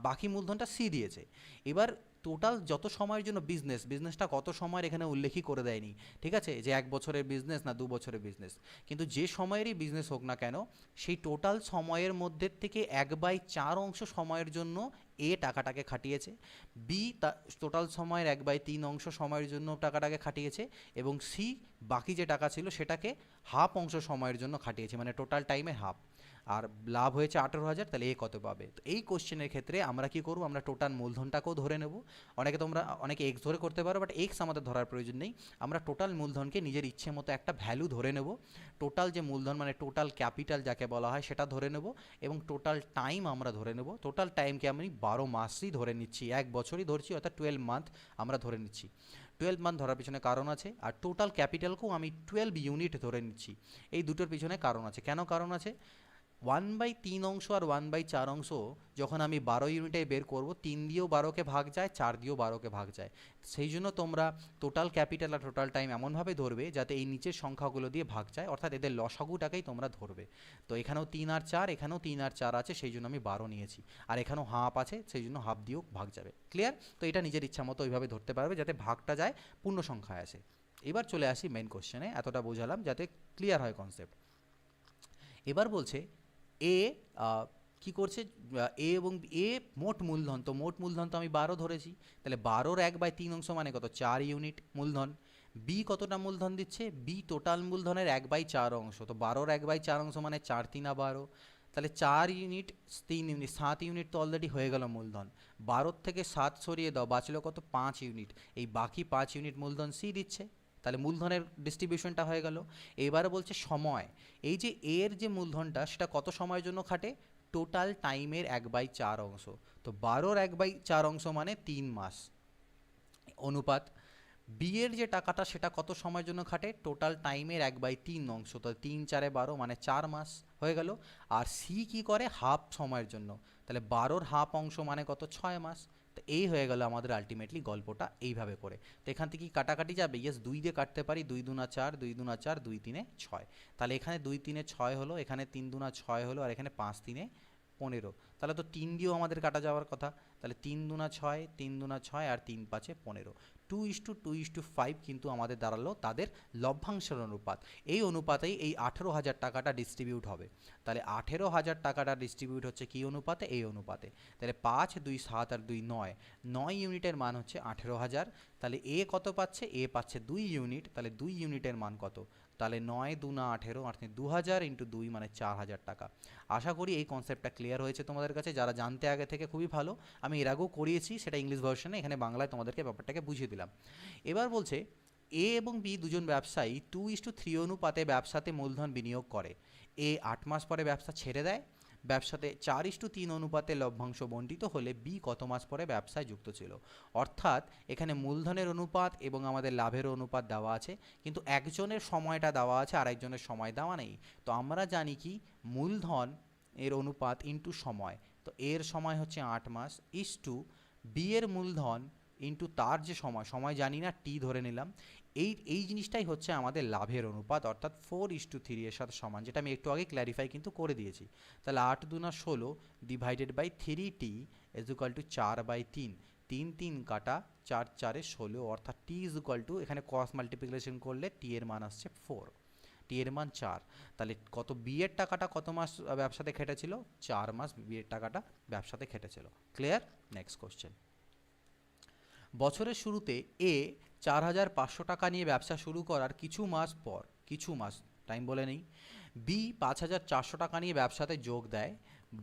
বাকি মূলধনটা সি দিয়েছে। এবার টোটাল যত সময়ের জন্য বিজনেসটা কত সময়ের এখানে উল্লেখই করে দেয়নি, ঠিক আছে, যে 1 বছরের বিজনেস না 2 বছরের বিজনেস, কিন্তু যে সময়েরই বিজনেস হোক না কেন সেই টোটাল সময়ের মধ্যে থেকে 1/4 অংশ সময়ের জন্য এ টাকাটাকে খাটিয়েছে, বি টোটাল সময়ের 1/3 অংশ সময়ের জন্য টাকাটাকে খাটিয়েছে, এবং সি বাকি যে টাকা ছিল সেটাকে হাফ অংশ সময়ের জন্য খাটিয়েছে, মানে টোটাল টাইমে হাফ। আর লাভ হয়েছে 18,000, তাহলে এ কত পাবে। তো এই কোশ্চেনের ক্ষেত্রে আমরা কি করব, আমরা টোটাল মূলধনটাকেও ধরে নেব। অনেকে এক্স ধরে করতে পারো, বাট এক্স আমাদের ধরার প্রয়োজন নেই। আমরা টোটাল মূলধনকে নিজের ইচ্ছে মতো একটা ভ্যালু ধরে নেব। টোটাল যে মূলধন মানে টোটাল ক্যাপিটাল যাকে বলা হয় সেটা ধরে নেব, এবং টোটাল টাইম আমরা ধরে নেব। টোটাল টাইমকে আমি 12 মাসই ধরে নিচ্ছি, 1 বছরই ধরছি, অর্থাৎ 12 মান্থ আমরা ধরে নিচ্ছি। 12 মান্থ ধরার পিছনে কারণ আছে, আর টোটাল ক্যাপিটালকেও আমি 12 ইউনিট ধরে নিচ্ছি। এই দুটোর পিছনে কারণ আছে। কেন কারণ আছে, 1/3 অংশ আর 1/4 অংশ যখন আমি 12 ইউনিটে বের করব, 3 দিয়েও 12কে ভাগ যায়, 4 দিয়েও 12কে ভাগ যায়। সেই জন্য তোমরা টোটাল ক্যাপিটাল আর টোটাল টাইম এমনভাবে ধরবে যাতে এই নিচের সংখ্যাগুলো দিয়ে ভাগ যায়, অর্থাৎ এদের লসাগুটাকেই তোমরা ধরবে। তো এখানেও 3 আর 4, এখানেও 3 আর 4 আছে, সেই জন্য আমি 12 নিয়েছি। আর এখানেও হাফ আছে, সেই জন্য হাফ দিয়েও ভাগ যাবে। ক্লিয়ার? তো এটা নিজের ইচ্ছা মতো ওইভাবে ধরতে পারবে যাতে ভাগটা যায় পূর্ণ সংখ্যায় আসে। এবার চলে আসি মেন কোশ্চেনে, এতটা বোঝালাম যাতে ক্লিয়ার হয় কনসেপ্ট। এবার বলছে এ কি করছে, এ এবং এ মোট মূলধন, তো মোট মূলধন তো আমি 12 ধরেছি, তাহলে 12-র 1/3 অংশ মানে কত, 4 ইউনিট মূলধন। বি কতটা মূলধন দিচ্ছে, বি টোটাল মূলধনের 1/4 অংশ, তো 12-র 1/4 অংশ মানে 4 3 12, তাহলে 4 ইউনিট 3 ইউনিট 7 ইউনিট তো অলরেডি হয়ে গেল মূলধন। 12 থেকে 7 সরিয়ে দাও, বাঁচলো কত, 5 ইউনিট। এই বাকি 5 ইউনিট মূলধন সি দিচ্ছে, তাহলে মূলধনের ডিস্ট্রিবিউশনটা হয়ে গেল। এবারে বলছে সময়, এই যে এর যে মূলধনটা সেটা কত সময়ের জন্য খাটে, টোটাল টাইমের 1/4 অংশ, তো 12-র 1/4 অংশ মানে 3 মাস। অনুপাত বি এর যে টাকাটা সেটা কত সময়ের জন্য খাটে, টোটাল টাইমের 1/3 অংশ, তো 3 4 12 মানে 4 মাস হয়ে গেল। আর সি কি করে, হাফ সময়ের জন্য, তাহলে 12-র হাফ অংশ মানে কত, 6 মাস। তো এই হয়ে গেল আমাদের আলটিমেটলি গল্পটা এইভাবে করে। তো এখান থেকে কি কাটাকাটি যাবে, ইয়েস 2 দিয়ে কাটতে পারি, 2 2 4, 2 2 4, 2 3 6, তাহলে এখানে 2 3 6 হলো, এখানে 3 2 6 হলো, আর এখানে 5 3 15, তাহলে তো 3 দিয়েও আমাদের কাটা যাওয়ার কথা, তাহলে 3 2 6, 3 2 6 আর 3 5 15, 2:2:5 কিন্তু আমাদের দাঁড়ালো তাদের লভ্যাংশের অনুপাত। এই অনুপাতেই এই 18,000 টাকাটা ডিস্ট্রিবিউট হবে। তাহলে 18,000 টাকাটা ডিস্ট্রিবিউট হচ্ছে কি অনুপাতে, এই অনুপাতে। তাহলে 5 2 7 আর 2 9, 9 ইউনিটের মান হচ্ছে 18,000। তাহলে এ কত পাচ্ছে, এ পাচ্ছে 2 ইউনিট, তাহলে 2 ইউনিটের মান কত, তাহলে 9 2 18, অর্থাৎ 2000 ইন্টু 2 মানে 4,000 টাকা। আশা করি এই কনসেপ্টটা ক্লিয়ার হয়েছে তোমাদের কাছে, যারা জানতে আগে থেকে খুবই ভালো। আমি এর আগেও করিয়েছি, সেটা ইংলিশ ভার্সনে, এখানে বাংলায় তোমাদেরকে ব্যাপারটাকে বুঝিয়ে দিলাম। এবার বলছে এ এবং বি দুজন ব্যবসায়ী 2:3 অনুপাতে ব্যবসাতে মূলধন বিনিয়োগ করে। এ 8 মাস পরে ব্যবসা ছেড়ে দেয়। ব্যবসাতে 4:3 অনুপাতে লভ্যাংশ বণ্টিত হলে বি কত মাস পরে ব্যবসায় যুক্ত ছিল। অর্থাৎ এখানে মূলধনের অনুপাত এবং আমাদের লাভের অনুপাত দেওয়া আছে, কিন্তু একজনের সময়টা দেওয়া আছে, আরেকজনের সময় দেওয়া নেই। তো আমরা জানি কি, মূলধন এর অনুপাত ইন্টু সময়, তো এর সময় হচ্ছে 8 মাস, ইস টু বি এর মূলধন ইন্টু তার যে সময় জানি না, টি ধরে নিলাম। এই জিনিসটাই হচ্ছে আমাদের লাভের অনুপাত, অর্থাৎ 4:3 এর সাথে সমান, যেটা আমি একটু আগে ক্ল্যারিফাই কিন্তু করে দিয়েছি। তাহলে 8 2 16 divided by 3t is equal to 4/3। তিন তিন কাটা 4 4 16, অর্থাৎ টি ইজ ইকুয়াল টু, এখানে ক্রস মাল্টিপ্লিকেশন করলে টি এর মান আসছে 4, টি এর মান 4। তাহলে কত বি এর টাকাটা কত মাস ব্যবসাতে খেটেছিল? 4 মাস বি এর টাকাটা ব্যবসাতে খেটেছিল। ক্লিয়ার? Next question. বছরের শুরুতে এ 4,500 টাকা নিয়ে ব্যবসা শুরু করার কিছু মাস টাইম বলে নেই, বি 5,400 টাকা নিয়ে ব্যবসাতে যোগ দেয়।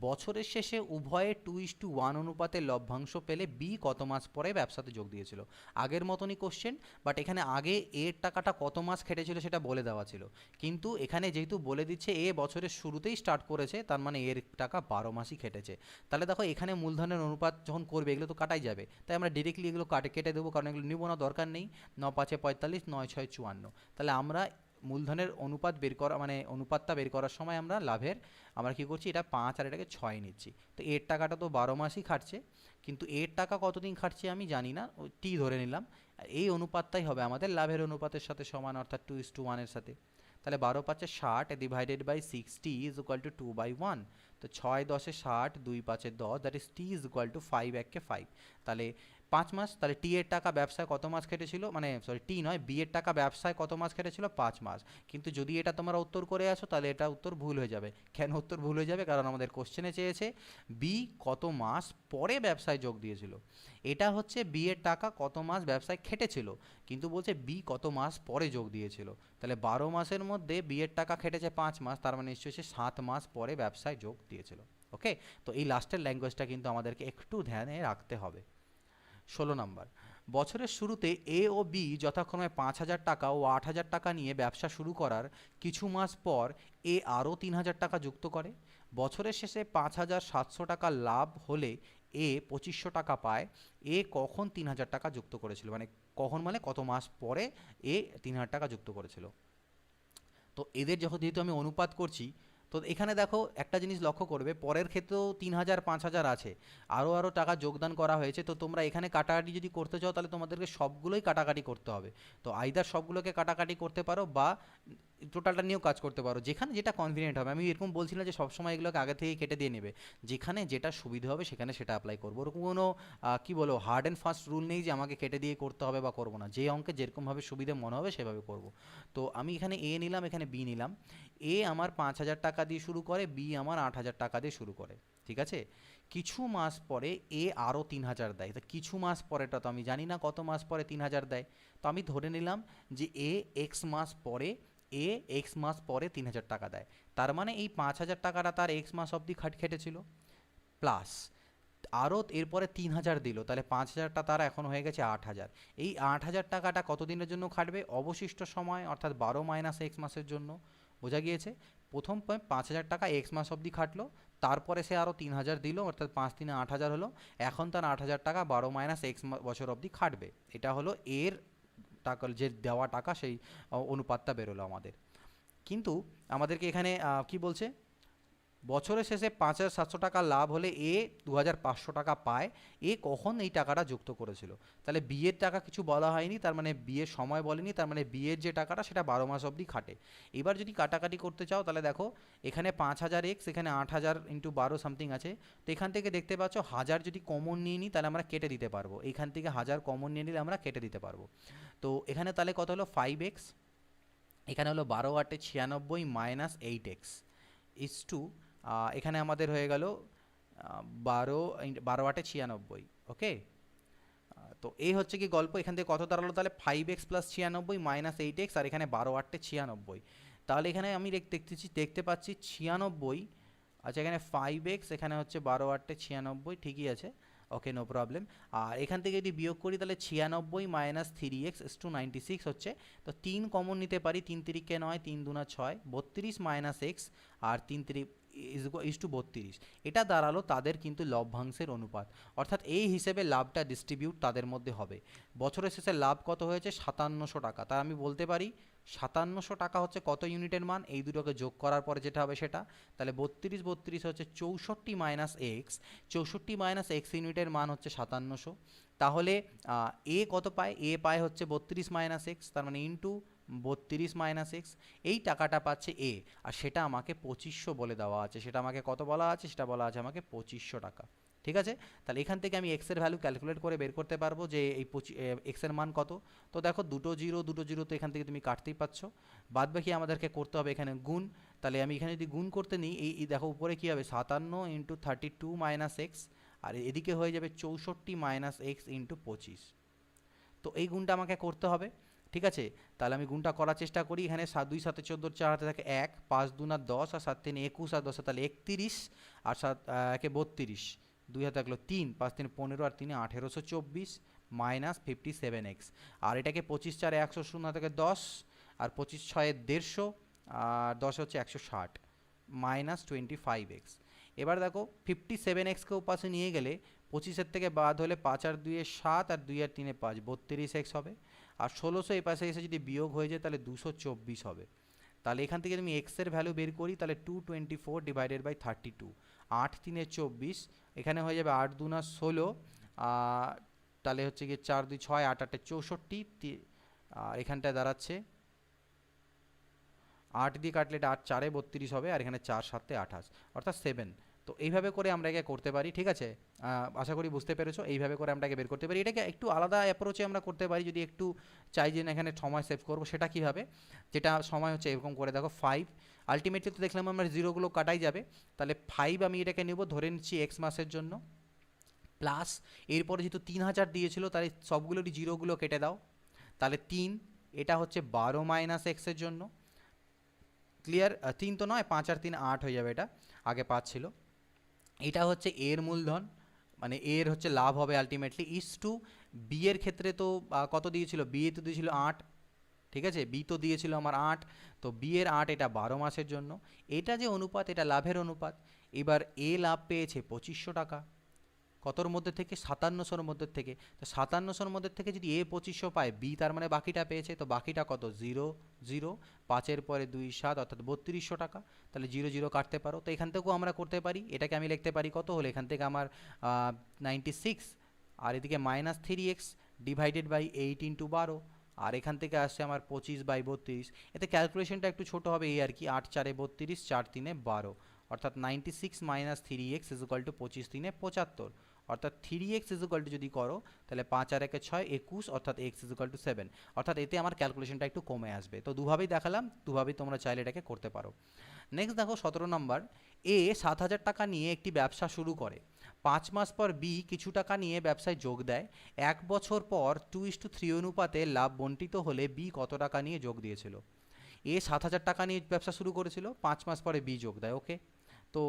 বছরের শেষে উভয়ে 2:1 অনুপাতে লভ্যাংশ পেলে বি কত মাস পরে ব্যবসাতে যোগ দিয়েছিল? আগের মতনই কোশ্চেন, বাট এখানে আগে এর টাকাটা কত মাস খেটেছিল সেটা বলে দেওয়া ছিল, কিন্তু এখানে যেহেতু বলে দিচ্ছে এ বছরের শুরুতেই স্টার্ট করেছে, তার মানে এর টাকা 12 মাসই খেটেছে। তাহলে দেখো এখানে মূলধনের অনুপাত যখন করবে এগুলো তো কাটাই যাবে, তাই আমরা ডিরেক্টলি এগুলো কেটে দেবো, কারণ এগুলো নিব না, দরকার নেই। 9 5 45, 9 6 54। তাহলে আমরা মূলধনের অনুপাত বের করা, মানে অনুপাতটা বের করার সময় আমরা লাভের আমরা কী করছি, এটা 5 আর এটাকে 6 নিচ্ছি। তো এর টাকাটা তো 12 মাসই খাটছে, কিন্তু এর টাকা কতদিন খাটছে আমি জানি না, টি ধরে নিলাম। এই অনুপাতটাই হবে আমাদের লাভের অনুপাতের সাথে সমান, অর্থাৎ 2:1 এর সাথে। তাহলে 12 5 60 divided by 60 is equal to 2/1। তো 6 10 60, 2 5 10, that is t is equal to 5 1 5। তাহলে 5 মাস। তাহলে টি এর টাকা ব্যবসায় কত মাস খেটেছিল, মানে সরি টি নয়, বি এর টাকা ব্যবসায় কত মাস খেটেছিল? 5 মাস। কিন্তু যদি এটা তোমরা উত্তর করে আসো তাহলে এটা উত্তর ভুল হয়ে যাবে। কেন উত্তর ভুল হয়ে যাবে? কারণ আমাদের কোশ্চেনে চেয়েছে বি কত মাস পরে ব্যবসায় যোগ দিয়েছিল। এটা হচ্ছে বি এর টাকা কত মাস ব্যবসায় খেটেছিল, কিন্তু বলছে বি কত মাস পরে যোগ দিয়েছিল। তাহলে 12 মাসের মধ্যে বি এর টাকা খেটেছে 5 মাস, তার মানে নিশ্চয়ই সে 7 মাস পরে ব্যবসায় যোগ দিয়েছিল। ওকে, তো এই লাস্টের ল্যাঙ্গুয়েজটা কিন্তু আমাদেরকে একটু ধ্যানে রাখতে হবে। 16 নম্বর। বছরের শুরুতে এ ও বি যথাক্রমে 5,000 টাকা ও 8,000 টাকা নিয়ে ব্যবসা শুরু করার কিছু মাস পর এ আরও 3,000 টাকা যুক্ত করে। বছরের শেষে 5,700 টাকা লাভ হলে এ 2,500 টাকা পায়। এ কখন 3,000 টাকা যুক্ত করেছিল, মানে কখন মানে কত মাস পরে এ 3,000 টাকা যুক্ত করেছিল? তো এদের যেহেতু আমি অনুপাত করছি, তো এখানে দেখো একটা জিনিস লক্ষ্য করবে, পরের ক্ষেত্রেও 3,000 5,000 আছে, আরও টাকা যোগদান করা হয়েছে। তো তোমরা এখানে কাটাকাটি যদি করতে চাও তাহলে তোমাদেরকে সবগুলোই কাটাকাটি করতে হবে। তো আইদার সবগুলোকে কাটাকাটি করতে পারো বা টোটালটা নিয়েও কাজ করতে পারো, যেখানে যেটা কনভিনিয়েন্ট হবে। আমি এরকম বলছি না যে সবসময় এগুলোকে আগে থেকে কেটে দিয়ে নেবে, যেখানে যেটা সুবিধা হবে সেখানে সেটা অ্যাপ্লাই করবো। ওরকম কোনো কী বলো হার্ড অ্যান্ড ফাস্ট রুল নেই যে আমাকে কেটে দিয়ে করতে হবে বা করবো না, যে অঙ্কে যেরকমভাবে সুবিধা মনে হবে সেভাবে করব। তো আমি এখানে এ নিলাম, এখানে বি নিলাম। এ আমার 5,000 টাকা দিয়ে শুরু করে, বি আমার 8,000 টাকা দিয়ে শুরু করে, ঠিক আছে। কিছু মাস পরে এ আরও 3,000 দেয়। তো কিছু মাস পরেটা তো আমি জানি না কত মাস পরে 3,000 দেয়, তো আমি ধরে নিলাম যে এ এক্স মাস পরে 3,000 টাকা দেয়। তার মানে এই 5,000 টাকাটা তার এক্স মাস অবধি খেটেছিল, প্লাস আরও এরপরে 3,000 দিল, তাহলে 5,000টা তার এখন হয়ে গেছে 8,000। এই 8,000 টাকাটা কতদিনের জন্য খাটবে? অবশিষ্ট সময়, অর্থাৎ 12 মাইনাস এক্স মাসের জন্য। বোঝা গিয়েছে? প্রথম 5,000 টাকা এক্স মাস অবধি খাটলো, তারপরে সে আরও 3,000 দিল, অর্থাৎ 5 3 8,000 হলো। এখন তার 8,000 টাকা 12 মাইনাস এক্স বছর অবধি খাটবে। এটা হলো এর টাকা, যে দেওয়া টাকা, সেই অনুপাতটা বেরোলো আমাদের। কিন্তু আমাদেরকে এখানে কি বলছে, বছরের শেষে 5,700 টাকা লাভ হলে এ 2,500 টাকা পায়। এ কখন এই টাকাটা যুক্ত করেছিল? তাহলে বিয়ের টাকা কিছু বলা হয়নি, তার মানে বিয়ের সময় বলেনি, তার মানে বিয়ের যে টাকাটা সেটা 12 মাস অবধি খাটে। এবার যদি কাটাকাটি করতে চাও তাহলে দেখো এখানে 5,000 এক্স, এখানে 8,000 ইন্টু 12 সামথিং আছে। তো এখান থেকে দেখতে পাচ্ছ 1,000 যদি কমন নিয়ে নিই তাহলে আমরা কেটে দিতে পারবো, এখান থেকে 1,000 কমন নিয়ে নিলে আমরা কেটে দিতে পারবো। তো এখানে তাহলে কত হলো 5x, এখানে হলো 12 8 96 মাইনাস 8x ইজ টু, এখানে আমাদের হয়ে গেল 12 12 8 96। ওকে, তো এই হচ্ছে কি গল্প। এখান থেকে কত দাঁড়ালো তাহলে 5x প্লাস 96 মাইনাস 8x, আর এখানে 12 8 96। তাহলে এখানে আমি দেখতে পাচ্ছি 96। আচ্ছা, এখানে 5x, এখানে হচ্ছে 12 8 96, ঠিকই আছে। ওকে, নো প্রবলেম। আর এখান থেকে যদি বিয়োগ করি তাহলে 96 মাইনাস 3x ইজ টু 96 হচ্ছে। তো 3 কমন নিতে পারি, 3 3 কে 9, 3 2 6, 32 মাইনাস x, আর 3 3 ইজ টু 32। এটা দাঁড়ালো তাদের কিন্তু লভ্যাংশের অনুপাত, অর্থাৎ এই হিসেবে লাভটা ডিস্ট্রিবিউট তাদের মধ্যে হবে। বছরের শেষে লাভ কত হয়েছে? 5,700 টাকা। তাই আমি বলতে পারি 5,700 টাকা হচ্ছে কত ইউনিটের মান, এই দুটোকে যোগ করার পরে যেটা হবে সেটা। তাহলে 32 32 হচ্ছে 64 মাইনাস এক্স, 64 মাইনাস এক্স ইউনিটের মান হচ্ছে 5,700। তাহলে এ কত পায়? এ পায় হচ্ছে 32 মাইনাস এক্স, তার মানে ইন্টু 32 মাইনাস এক্স। এই টাকাটা পাচ্ছে এ, আর সেটা আমাকে 2,500 বলে দেওয়া আছে। সেটা আমাকে কত বলা আছে? সেটা বলা আছে আমাকে 2,500 টাকা, ঠিক আছে, তাহলে এখান থেকে আমি এক্সের ভ্যালু ক্যালকুলেট করে বের করতে পারবো যে এই এক্সের মান কত। তো দেখো দুটো জিরো তো এখান থেকে তুমি কাটতেই পাচ্ছ, বাদ বাকি আমাদেরকে করতে হবে এখানে গুণ। তাহলে আমি এখানে যদি গুণ করতে নিই, এই দেখো উপরে কী হবে 57 ইন্টু 32 মাইনাস এক্স, আর এদিকে হয়ে যাবে 64 মাইনাস এক্স ইন্টু 25। তো এই গুণটা আমাকে করতে হবে, ঠিক আছে। তাহলে আমি গুণটা করার চেষ্টা করি। এখানে 2 7 14 4 হাতে থাকে 1, 5 2 10, আর 7 3 21, আর 10 তাহলে 31, আর 7 1 32, 2 হাতে থাকলো 3, 5 3 15, আর 3 1824 মাইনাস 57x। আর এটাকে 25 4 100, 0 থেকে 10, আর 25 6 150, আর 10 হচ্ছে 160 মাইনাস 25x। এবার দেখো 57xকেও পাশে নিয়ে গেলে 25-এর থেকে বাদ হলে 5 আর 2 7, আর 2 আর 3 5, 32x হবে। আর 1600 এই পাশে এসে যদি বিয়োগ হয়ে যায় তাহলে 224 হবে। তাহলে এখান থেকে তুমি এক্সের ভ্যালু বের করি, তাহলে 224 ডিভাইডেড বাই 32, 8 3 24, এখানে হয়ে যাবে 8 2 16, তাহলে হচ্ছে গিয়ে 4 2 6, 8 8 64, আর এখানটায় দাঁড়াচ্ছে 8 দিয়ে কাটলে এটা 8 4 32 হবে, আর এখানে 4 7 28, অর্থাৎ 7। তো এইভাবে করে আমরা একে করতে পারি, ঠিক আছে। আশা করি বুঝতে পেরেছো, এইভাবে করে আমরা একে বের করতে পারি। এটাকে একটু আলাদা অ্যাপ্রোচে আমরা করতে পারি যদি একটু চাই যে না এখানে সময় সেভ করবো, সেটা কীভাবে, যেটা সময় হচ্ছে এরকম করে দেখো 5, আলটিমেটলি তো দেখলাম আমরা জিরোগুলো কাটাই যাবে, তাহলে 5 আমি এটাকে নেব, ধরে নিচ্ছি এক্স মাসের জন্য, প্লাস এরপরে যেহেতু 3000 দিয়েছিল তাহলে সবগুলোরই জিরোগুলো কেটে দাও, তাহলে 3, এটা হচ্ছে 12 মাইনাস এক্সের জন্য, ক্লিয়ার। 3 তো নয়, 5 আর 3 8 হয়ে যাবে, এটা আগে 5 ছিল। এটা হচ্ছে এর মূলধন, মানে এর হচ্ছে লাভ হবে আলটিমেটলি, ইস টু বি এর ক্ষেত্রে তো কত দিয়েছিল, বি এ তো দিয়েছিল 8, ঠিক আছে, বি তো দিয়েছিল আমার 8, তো বি এর 8, এটা 12 মাসের জন্য। এটা যে অনুপাত, এটা লাভের অনুপাত। এবার এ লাভ পেয়েছে 2500 টাকা, কতর মধ্যে থেকে, 5700-র মধ্যে থেকে। তো 5700-র মধ্যে থেকে যদি এ 2500 পায়, বি তার মানে বাকিটা পেয়েছে, তো বাকিটা কত, 0 0, 5-এর পরে 2 7, অর্থাৎ 3200 টাকা। তাহলে 0 0 কাটতে পারো। তো এখান থেকেও আমরা করতে পারি, এটাকে আমি লিখতে পারি কত হলে, এখান থেকে আমার 96, আর এদিকে minus 3x divided by 8 into 12, আর এখান থেকে আসছে আমার 25/32। এতে ক্যালকুলেশনটা একটু ছোটো হবে এই আর কি, 8 4 32, 4 3 12, অর্থাৎ 96 minus 3x is equal two 25 3 75, অর্থাৎ 3x ইজ ইকুয়াল টু যদি করো তাহলে 5 আর 1 6 21, অর্থাৎ x ইজ ইকুয়াল টু 7, অর্থাৎ এতে আমার ক্যালকুলেশনটা একটু কমে আসবে। তো দুভাবেই দেখালাম, দুভাবেই তোমরা চাইলে এটাকে করতে পারো। নেক্সট দেখো 17 নম্বর, এ 7000 টাকা নিয়ে একটি ব্যবসা শুরু করে, 5 মাস পর বি কিছু টাকা নিয়ে ব্যবসায় যোগ দেয়, 1 বছর পর 2:3 অনুপাতে লাভ বন্টিত হলে বি কত টাকা নিয়ে যোগ দিয়েছিল। এ 7000 টাকা নিয়ে ব্যবসা শুরু করেছিল, 5 মাস পরে বি যোগ দেয়, ওকে। তো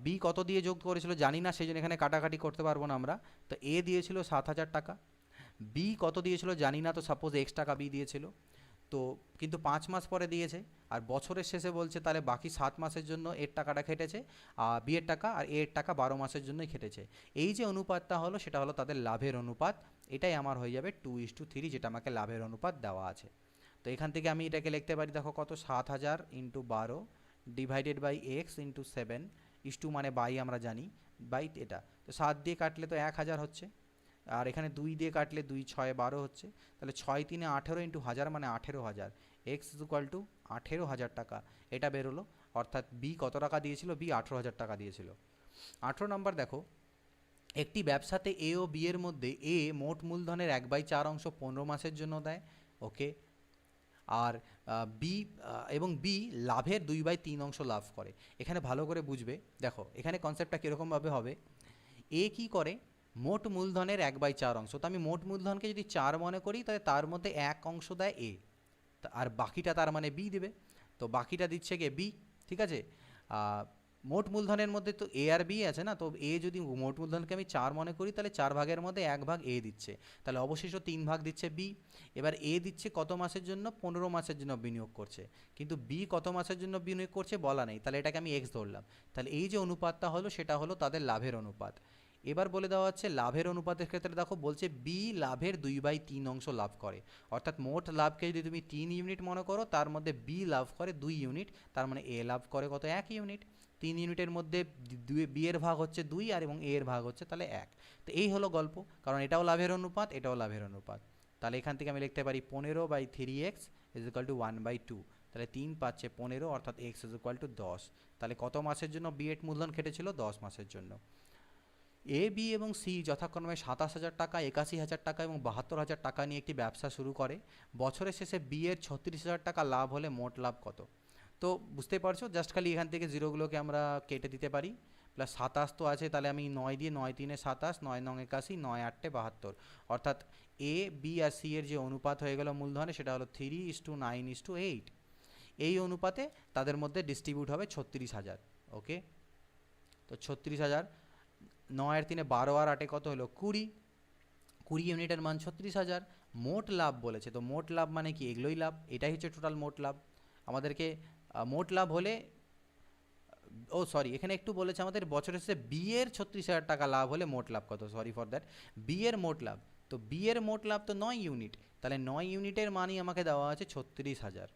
বি কত দিয়ে যোগ করেছিল জানি না, সেই জন্য এখানে কাটাকাটি করতে পারবো না আমরা। তো এ দিয়েছিল 7000 টাকা, বি কত দিয়েছিল জানি না, তো সাপোজ এক্স টাকা বি দিয়েছিল, তো কিন্তু 5 মাস পরে দিয়েছে, আর বছরের শেষে বলছে তাহলে বাকি 7 মাসের জন্য এর টাকাটা খেটেছে, বি এর টাকা, আর এর টাকা 12 মাসের জন্যই খেটেছে। এই যে অনুপাতটা হলো সেটা হলো তাদের লাভের অনুপাত, এটাই আমার হয়ে যাবে 2:3, যেটা আমাকে লাভের অনুপাত দেওয়া আছে। তো এখান থেকে আমি এটাকে লিখতে পারি, দেখো কত, 7000 into 12 divided by x into 7, is to মানে বাই আমরা জানি, বাই এটা, তো 7 দিয়ে কাটলে তো 1000 হচ্ছে, আর এখানে 2 দিয়ে কাটলে 2 6 12 হচ্ছে, তাহলে 6 3 18 ইন্টু 1000 মানে 18000, এক্স ইজ ইকুয়াল টু 18000 টাকা, এটা বেরোলো। অর্থাৎ বি কত টাকা দিয়েছিল, বি 18000 টাকা দিয়েছিল। 18 নম্বর দেখো, একটি ব্যবসাতে এ ও বি এর মধ্যে এ মোট মূলধনের 1/4 অংশ 15 মাসের জন্য দেয়, ওকে, আর বি এবং বি লাভের 2/3 অংশ লাভ করে। এখানে ভালো করে বুঝবে, দেখো এখানে কনসেপ্টটা কীরকমভাবে হবে, এ কি করে, মোট মূলধনের 1/4 অংশ, তো আমি মোট মূলধনকে যদি 4 মনে করি তাহলে তার মধ্যে 1 অংশ দেয় এ, আর বাকিটা তার মানে বি দেবে, তো বাকিটা দিচ্ছে কে, বি, ঠিক আছে। মোট মূলধনের মধ্যে তো এ আর বি আছে না, তো এ যদি মোট মূলধনকে আমি 4 মনে করি তাহলে 4 ভাগের মধ্যে 1 ভাগ এ দিচ্ছে, তাহলে অবশিষ্ট 3 ভাগ দিচ্ছে বি। এবার এ দিচ্ছে কত মাসের জন্য, 15 মাসের জন্য বিনিয়োগ করছে, কিন্তু বি কত মাসের জন্য বিনিয়োগ করছে বলা নেই, তাহলে এটাকে আমি এক্স ধরলাম। তাহলে এই যে অনুপাতটা হলো সেটা হলো তাদের লাভের অনুপাত। এবার বলে দেওয়া হচ্ছে লাভের অনুপাতের ক্ষেত্রে, দেখো বলছে বি লাভের 2/3 অংশ লাভ করে, অর্থাৎ মোট লাভকে যদি তুমি 3 ইউনিট মনে করো তার মধ্যে বি লাভ করে 2 ইউনিট, তার মানে এ লাভ করে কত, 1 ইউনিট। 3 ইউনিটের মধ্যে বি এর ভাগ হচ্ছে 2, আর এবং এ এর ভাগ হচ্ছে তাহলে 1। তো এই হলো গল্প, কারণ এটাও লাভের অনুপাত, এটাও লাভের অনুপাত। তাহলে এখান থেকে আমি লিখতে পারি 15/3x ইজ ইকুয়াল টু 1/2, তাহলে 3 পাচ্ছে 15, অর্থাৎ x ইজ ইকুয়াল টু 10। তাহলে কত মাসের জন্য বি এর মূলধন খেটেছিল, 10 মাসের জন্য। এ বি এবং সি যথাক্রমে 27,000 টাকা, 81,000 টাকা এবং 72,000 টাকা নিয়ে একটি ব্যবসা শুরু করে। বছরের শেষে বি এর 36,000 টাকা লাভ হলে মোট লাভ কত? তো বুঝতেই পারছো, জাস্ট খালি এখান থেকে জিরোগুলোকে আমরা কেটে দিতে পারি। প্লাস 27 তো আছে, তাহলে আমি 9 দিয়ে, 9 3 27, 9 9 81, 9 8 72, অর্থাৎ এ বি আর সি এর যে অনুপাত হয়ে গেল মূলধনে, সেটা হলো 3:9:8। এই অনুপাতে তাদের মধ্যে ডিস্ট্রিবিউট হবে 36,000। ওকে, তো 36,000, 9 আর 3 12 আর 8 কত হলো 20, 20 ইউনিটের মান 36,000। মোট লাভ বলেছে, তো মোট লাভ মানে কি? এগুলোই লাভ, এটাই হচ্ছে টোটাল মোট লাভ। আমাদেরকে মোট লাভ হলে, ও সরি, এখানে একটু বলেছে আমাদের বছরের শেষে বি এর 36,000 টাকা লাভ হলে মোট লাভ কত, সরি ফর দ্যাট, বি এর মোট লাভ। তো বি এর মোট লাভ তো 9 ইউনিট, তাহলে 9 ইউনিটের মানই আমাকে দেওয়া আছে 36,000।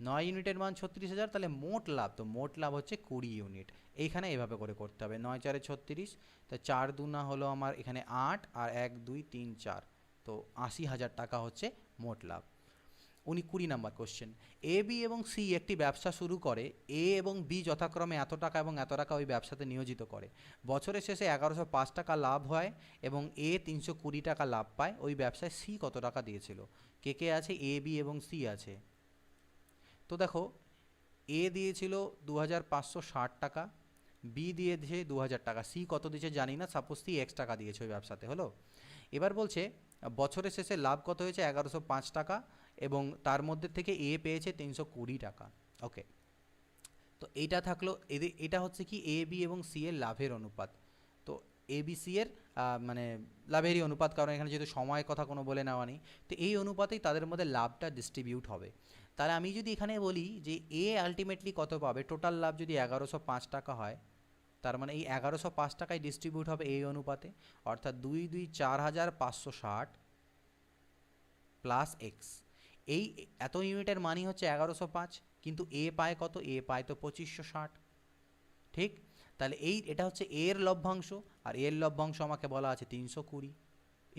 9 ইউনিটের মান 36,000, তাহলে মোট লাভ, তো মোট লাভ হচ্ছে 20 ইউনিট। এইখানে এভাবে করে করতে হবে, 9 4 36, তা 4 দুনা হলো আমার এখানে 8, আর 1 2 3 4, তো 80,000 টাকা হচ্ছে মোট লাভ। 20 নাম্বার কোশ্চেন, এ বি এবং সি একটি ব্যবসা শুরু করে। এ এবং বি যথাক্রমে এত টাকা এবং এত টাকা ওই ব্যবসাতে নিয়োজিত করে। বছরের শেষে 1105 টাকা লাভ হয় এবং এ 320 টাকা লাভ পায়। ওই ব্যবসায় সি কত টাকা দিয়েছিল? কে কে আছে? এ বি এবং সি আছে। তো দেখো, এ দিয়েছিল 2,560 টাকা, বি দিয়েছে 2,000 টাকা, সি কত দিয়েছে জানি না, সাপোজ সি এক্স টাকা দিয়েছে ওই ব্যবসাতে, হলো। এবার বলছে বছরের শেষে লাভ কত হয়েছে? 1105 টাকা, এবং তার মধ্যে থেকে এ পেয়েছে 320 টাকা। ওকে, তো এইটা থাকলো, এটা হচ্ছে কি এ বি এবং সি এর লাভের অনুপাত। তো এ বি সি এর মানে লাভেরই অনুপাত, কারণ এখানে যেহেতু সময়ের কথা কোনো বলে নেওয়া নেই, তো এই অনুপাতেই তাদের মধ্যে লাভটা ডিস্ট্রিবিউট হবে। তাহলে আমি যদি এখানে বলি যে এ আলটিমেটলি কত পাবে, টোটাল লাভ যদি 1105 টাকা হয়, তার মানে এই 1105 টাকায় ডিস্ট্রিবিউট হবে এই অনুপাতে, অর্থাৎ 2 2 4,560 প্লাস এক্স। এই এত ইউনিটের মানই হচ্ছে 1105, কিন্তু এ পায় কত? এ পায় তো 2560, ঠিক? তাহলে এটা হচ্ছে এর লভ্যাংশ, আর এর লভ্যাংশ আমাকে বলা আছে 320,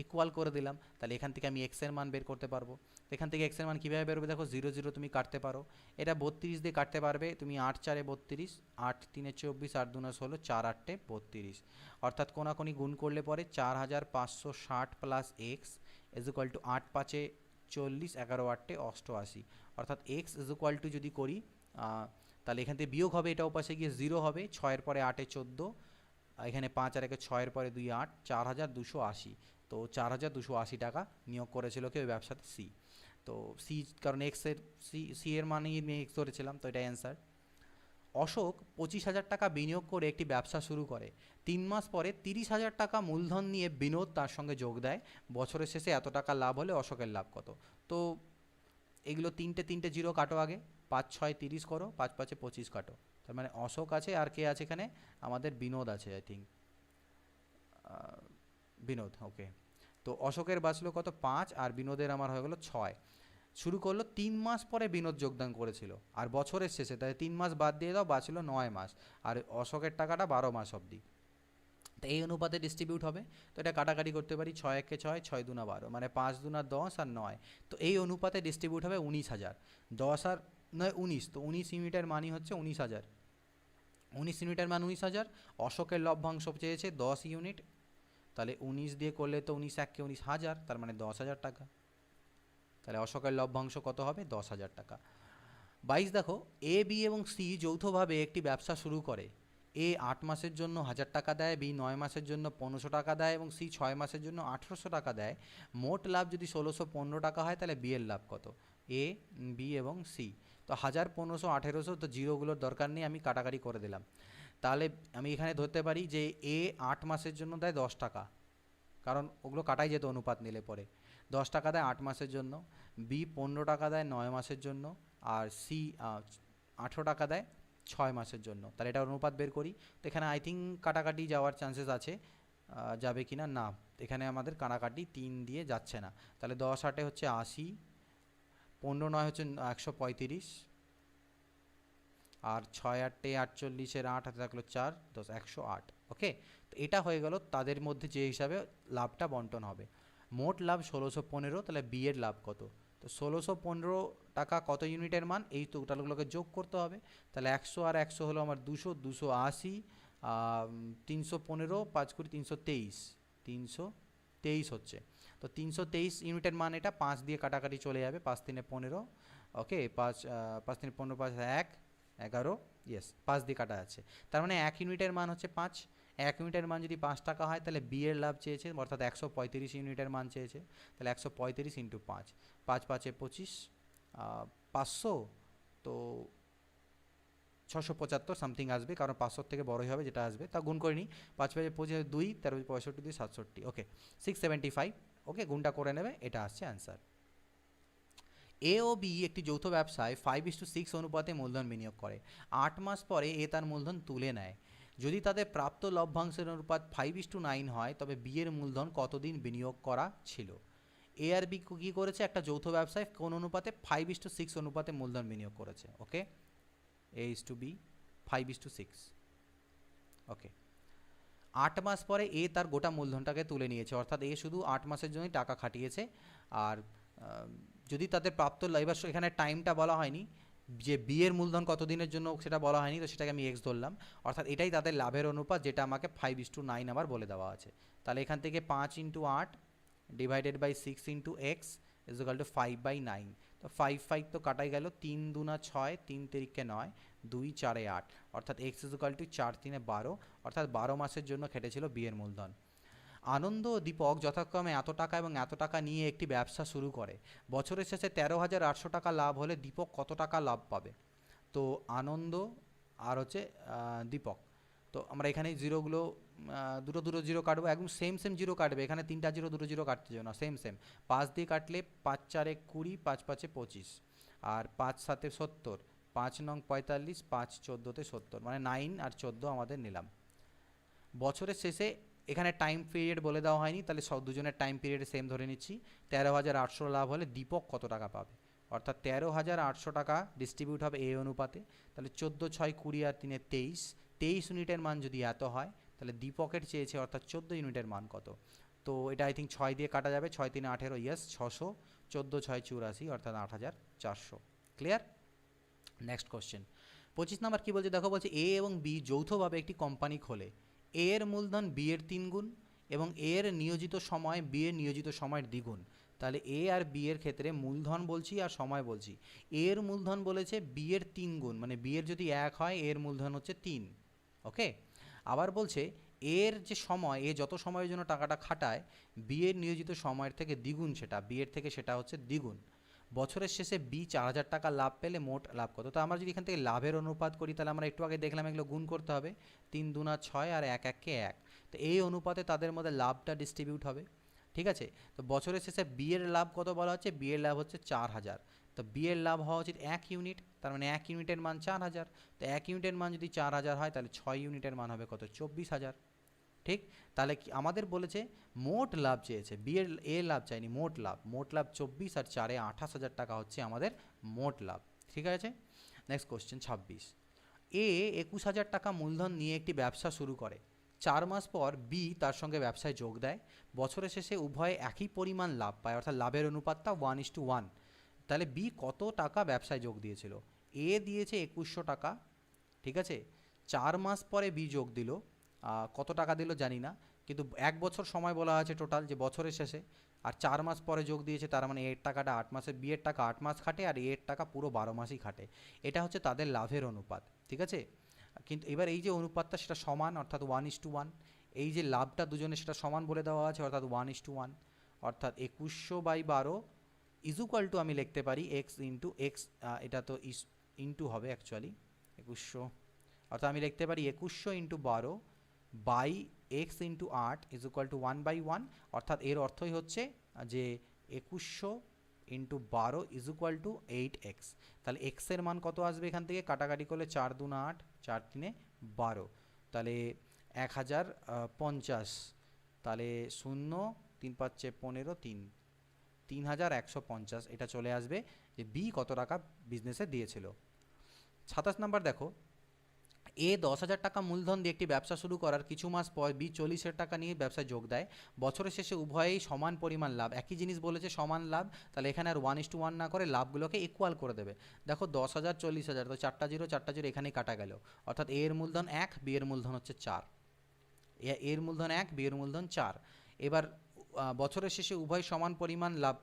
ইকুয়াল করে দিলাম। তাহলে এখান থেকে আমি এক্সের মান বের করতে পারবো। এখান থেকে এক্সের মান কীভাবে বেরোবে? দেখো, 0 0 তুমি কাটতে পারো, এটা 32 দিয়ে কাটতে পারবে তুমি, 8 4 32, 8 3 24, 8 2 16, 4 8 32, অর্থাৎ কোনাকুনি গুণ করলে পরে 4,560 plus x is equal two 8 5 40, 11 8 88, অর্থাৎ এক্স ইজ ইকুয়াল টু যদি করি, তাহলে এখান থেকে বিয়োগ হবে, এটা ওপাশে গিয়ে 0 হবে, 6 পরে 8 14, এখানে 5 আর 1 6 পরে 2 8, 4,280। তো 4,280 টাকা নিয়োগ করেছিল কি ওই ব্যবসাতে? সি। তো সি, কারণ এক্সের সি এর মানেই আমি এক্স ধরেছিলাম, তো এটা অ্যান্সার। অশোক 25,000 টাকা বিনিয়োগ করে একটি ব্যবসা শুরু করে। 3 মাস পরে 30,000 টাকা মূলধন নিয়ে বিনোদ তার সঙ্গে যোগ দেয়। বছরের শেষে এত টাকা লাভ হলে অশোকের লাভ কত? তো এগুলো তিনটে তিনটে জিরো কাটো আগে, 5 6 30 করো, 5 5 25 কাটো, তার মানে অশোক আছে, আর কে আছে এখানে? আমাদের বিনোদ আছে, আই থিঙ্ক বিনোদ। ওকে, তো অশোকের বাঁচলো কত? 5, আর বিনোদের আমার হয়ে গেলো 6। শুরু করলো 3 মাস পরে বিনোদ যোগদান করেছিল, আর বছরের শেষে, তাই 3 মাস বাদ দিয়ে দাও, বাঁচলো 9 মাস, আর অশোকের টাকাটা 12 মাস অবধি। তো এই অনুপাতে ডিস্ট্রিবিউট হবে। তো এটা কাটাকাটি করতে পারি, 6 1 6, 6 2 12, মানে 5 2 10 আর 9। তো এই অনুপাতে ডিস্ট্রিবিউট হবে 19,000। 10 আর 9 19, তো 19 ইউনিটের মানই হচ্ছে 19,000। 19 ইউনিটের মান 19,000। অশোকের লভ্যাংশ চেয়েছে 10 ইউনিট, তাহলে 19 দিয়ে করলে তো 19 1 19,000, তার মানে 10,000 টাকা। তাহলে অশোকের লভ্যাংশ কত হবে? 10,000 টাকা। 22 দেখো, এ বি এবং সি যৌথভাবে একটি ব্যবসা শুরু করে। এ 8 মাসের জন্য 1,000 টাকা দেয়, বি 9 মাসের জন্য 1500 টাকা দেয় এবং সি 6 মাসের জন্য 1800 টাকা দেয়। মোট লাভ যদি 1615 টাকা হয়, তাহলে বি এর লাভ কত? এ বি এবং সি, তো 1000 1500 1800, তো জিরোগুলোর দরকার নেই, আমি কাটাকাটি করে দিলাম। তাহলে আমি এখানে ধরতে পারি যে এ 8 মাসের জন্য দেয় 10 টাকা, কারণ ওগুলো কাটাই যেত অনুপাত নিলে পরে। 10 টাকা দেয় 8 মাসের জন্য, বি 15 টাকা দেয় 9 মাসের জন্য, আর সি 18 টাকা দেয় 6 মাসের জন্য। তাহলে এটা অনুপাত বের করি। তো এখানে আই থিঙ্ক কাটাকাটি যাওয়ার চান্সেস আছে, যাবে কি না, না, এখানে আমাদের কাটাকাটি 3 দিয়ে যাচ্ছে না। তাহলে 10 8 হচ্ছে 80, 15 9 হচ্ছে 135, আর 6 8 48, 8 হাতে থাকলো 4 10 108। ওকে, তো এটা হয়ে গেল তাদের মধ্যে যে হিসাবে লাভটা বন্টন হবে। মোট লাভ 1615, তাহলে বি এর লাভ কত? তো 1615 টাকা কত ইউনিটের মান? এই টোটালগুলোকে যোগ করতে হবে। তাহলে 100 আর 100 হলো আমার 200, 280, 315 5 কুড়ি 323, 323 হচ্ছে। তো 323 ইউনিটের মান এটা, 5 দিয়ে কাটাকাটি চলে যাবে, 5 3 15, ওকে, 5 5 3 15, 5 1 11, ইয়েস 5 দিয়ে কাটা যাচ্ছে। তার মানে 1 ইউনিটের মান হচ্ছে 5। 1 ইউনিটের মান যদি 5 টাকা হয় তাহলে বি এর লাভ চেয়েছে, অর্থাৎ 135 ইউনিটের মান চেয়েছে। তাহলে 135 ইন্টু 5, 5 5 25, 500, তো 675 সামথিং আসবে, কারণ 500 থেকে বড়ই হবে যেটা আসবে, তা গুণ করে নিই। 5 5 25, 2 13 65 2 67, ওকে 675, ওকে গুণটা করে নেবে, এটা আসছে অ্যান্সার। এ ও বি একটি যৌথ ব্যবসায় 5:6 অনুপাতে মূলধন বিনিয়োগ করে। 8 মাস পরে এ তার মূলধন তুলে নেয়। যদি তাদের প্রাপ্ত লভ্যাংশের অনুপাত 5:9 হয় তবে বি এর মূলধন কতদিন বিনিয়োগ করা ছিল? এ আর বি কী করেছে? একটা যৌথ ব্যবসায় কোন অনুপাতে? 5:6 অনুপাতে মূলধন বিনিয়োগ করেছে, ওকে। এ ইজ টু বি 5:6, ওকে। 8 মাস পরে এ তার গোটা মূলধনটাকে তুলে নিয়েছে, অর্থাৎ এ শুধু 8 মাসের জন্যই টাকা খাটিয়েছে। আর যদি তাদের প্রাপ্ত এবার এখানে টাইমটা বলা হয়নি, যে বি এর মূলধন কতদিনের জন্য সেটা বলা হয়নি, তো সেটাকে আমি এক্স ধরলাম, অর্থাৎ এটাই তাদের লাভের অনুপাত, যেটা আমাকে 5:9 আবার বলে দেওয়া আছে। তাহলে এখান থেকে 5 into 8 divided by 6 into x is equal to 5/9। তো 5 5 তো কাটাই গেল, 3 দুনা 6, 3 তিরিকে 9, 2 4 8, অর্থাৎ এক্স ইজ ইকুয়াল টু 4 3 12, অর্থাৎ 12 মাসের জন্য খেটেছিল বি এর মূলধন। আনন্দ ও দীপক যথাক্রমে এত টাকা এবং এত টাকা নিয়ে একটি ব্যবসা শুরু করে। বছরের শেষে 13,800 টাকা লাভ হলে দীপক কত টাকা লাভ পাবে? তো আনন্দ আর হচ্ছে দীপক, তো আমরা এখানে জিরোগুলো দুটো দুটো জিরো কাটবো, একদম সেম সেম জিরো কাটবে, এখানে 3টা জিরো দুটো জিরো কাটতে যাবে না, সেম সেম। 5 দিয়ে কাটলে 5 4 20, 5 5 25, আর 5 7 70, 5 9 45, 5 14 70, মানে 9 আর 14 আমাদের নিলাম। বছরের শেষে এখানে টাইম পিরিয়ড বলে দেওয়া হয়নি, তাহলে সব দুজনের টাইম পিরিয়ড সেম ধরে নিচ্ছি। 13,800 লাভ হলে দীপক কত টাকা পাবে? অর্থাৎ 13,800 টাকা ডিস্ট্রিবিউট হবে এ অনুপাতে। তাহলে 14 6 20 আর 3 23, 23 ইউনিটের মান যদি এত হয় তাহলে দীপকের চেয়েছে, অর্থাৎ 14 ইউনিটের মান কত? তো এটা আই থিঙ্ক 6 দিয়ে কাটা যাবে, 6 3 18, ইয়েস 600, 14 6 84, অর্থাৎ 8,400। ক্লিয়ার? নেক্সট কোশ্চেন 25 নাম্বার কী বলছে দেখো, বলছে এ এবং বি যৌথভাবে একটি কোম্পানি খোলে। এ এর মূলধন বি এর 3 গুণ এবং এ এর নিয়োজিত সময় বি এর নিয়োজিত সময়ের দ্বিগুণ। তাহলে এ আর বি এর ক্ষেত্রে মূলধন বলছি আর সময় বলছি। এ এর মূলধন বলেছে বি এর 3 গুণ, মানে বি এর যদি 1 হয় এর মূলধন হচ্ছে 3, ওকে। আবার বলছে এর যে সময়, এ যত সময়ের জন্য টাকাটা খাটায় বি এর নিয়োজিত সময়ের থেকে দ্বিগুণ, সেটা বি এর থেকে সেটা হচ্ছে দ্বিগুণ। বছরের শেষে বি 4,000 টাকা লাভ পেলে মোট লাভ কত? তো আমরা যদি এখান থেকে লাভের অনুপাত করি তাহলে আমরা একটু আগে দেখলাম এগুলো গুণ করতে হবে, 3 দুনা 6 আর 1 1 কে 1, তো এই অনুপাতে তাদের মধ্যে লাভটা ডিস্ট্রিবিউট হবে, ঠিক আছে। তো বছরের শেষে বি এর লাভ কত বলা হচ্ছে? বি এর লাভ হচ্ছে 4,000, তো বি এর লাভ হওয়া উচিত 1 ইউনিট, তার মানে 1 ইউনিটের মান 4,000, তো 1 ইউনিটের মান যদি 4,000 হয় তাহলে 6 ইউনিটের মান হবে কত? 24,000, ঠিক। তাহলে কি আমাদের বলেছে মোট লাভ চেয়েছে, বি এর এ লাভ চাইনি, মোট লাভ। মোট লাভ 24 আর 4 28,000 টাকা হচ্ছে আমাদের মোট লাভ, ঠিক আছে। নেক্সট কোশ্চেন 26, এ 21,000 টাকা মূলধন নিয়ে একটি ব্যবসা শুরু করে। 4 মাস পর বি তার সঙ্গে ব্যবসায় যোগ দেয়। বছরের শেষে উভয়ে একই পরিমাণ লাভ পায়, অর্থাৎ লাভের অনুপাতটা 1:1। তাহলে বি কত টাকা ব্যবসায় যোগ দিয়েছিল? এ দিয়েছে 2100 টাকা, ঠিক আছে। 4 মাস পরে বি যোগ দিল, কত টাকা দিল জানি না, কিন্তু 1 বছর সময় বলা আছে টোটাল, যে বছরের শেষে, আর 4 মাস পরে যোগ দিয়েছে, তার মানে এর টাকাটা 8 মাসে, বি এর টাকা 8 মাস খাটে আর এর টাকা পুরো 12 মাসই খাটে। এটা হচ্ছে তাদের লাভের অনুপাত, ঠিক আছে। কিন্তু এবার এই যে অনুপাতটা সেটা সমান, অর্থাৎ 1:1। এই যে লাভটা দুজনে সেটা সমান বলে দেওয়া আছে, অর্থাৎ 1:1, অর্থাৎ 2100/12 ইজ ইকুয়াল টু আমি লিখতে পারি এক্স ইন্টু এক্স, এটা তো ইন্টু হবে অ্যাকচুয়ালি 2100, অর্থাৎ আমি লিখতে পারি 2100 into 12 by x into 8 is equal to 1/1, অর্থাৎ এর অর্থই হচ্ছে যে 2100 into 12 is equal two 8x। তাহলে এক্সের মান কত আসবে এখান থেকে? কাটাকাটি করলে 4 2 8, 4 3 12, তাহলে 1050, তাহলে 0 3 5 15 3,150, এটা চলে আসবে যে বি কত টাকা বিজনেসে দিয়েছিল। 27 নাম্বার দেখো, এ 10,000 টাকা মূলধন দিয়ে একটি ব্যবসা শুরু করার কিছু মাস পর বি 40,000 টাকা নিয়ে ব্যবসায় যোগ দেয়। বছরের শেষে উভয়েই সমান পরিমাণ লাভ, একই জিনিস বলেছে সমান লাভ, তাহলে এখানে আর 1:1 না করে লাভগুলোকে ইকুয়াল করে দেবে। দেখো 10,000 40,000, তো চারটা জিরো এখানেই কাটা গেল, অর্থাৎ এ এর মূলধন 1, বি এর মূলধন হচ্ছে 4। এর মূলধন 1, বি এর মূলধন 4। এবার বছরের শেষে উভয় সমান পরিমাণ লাভ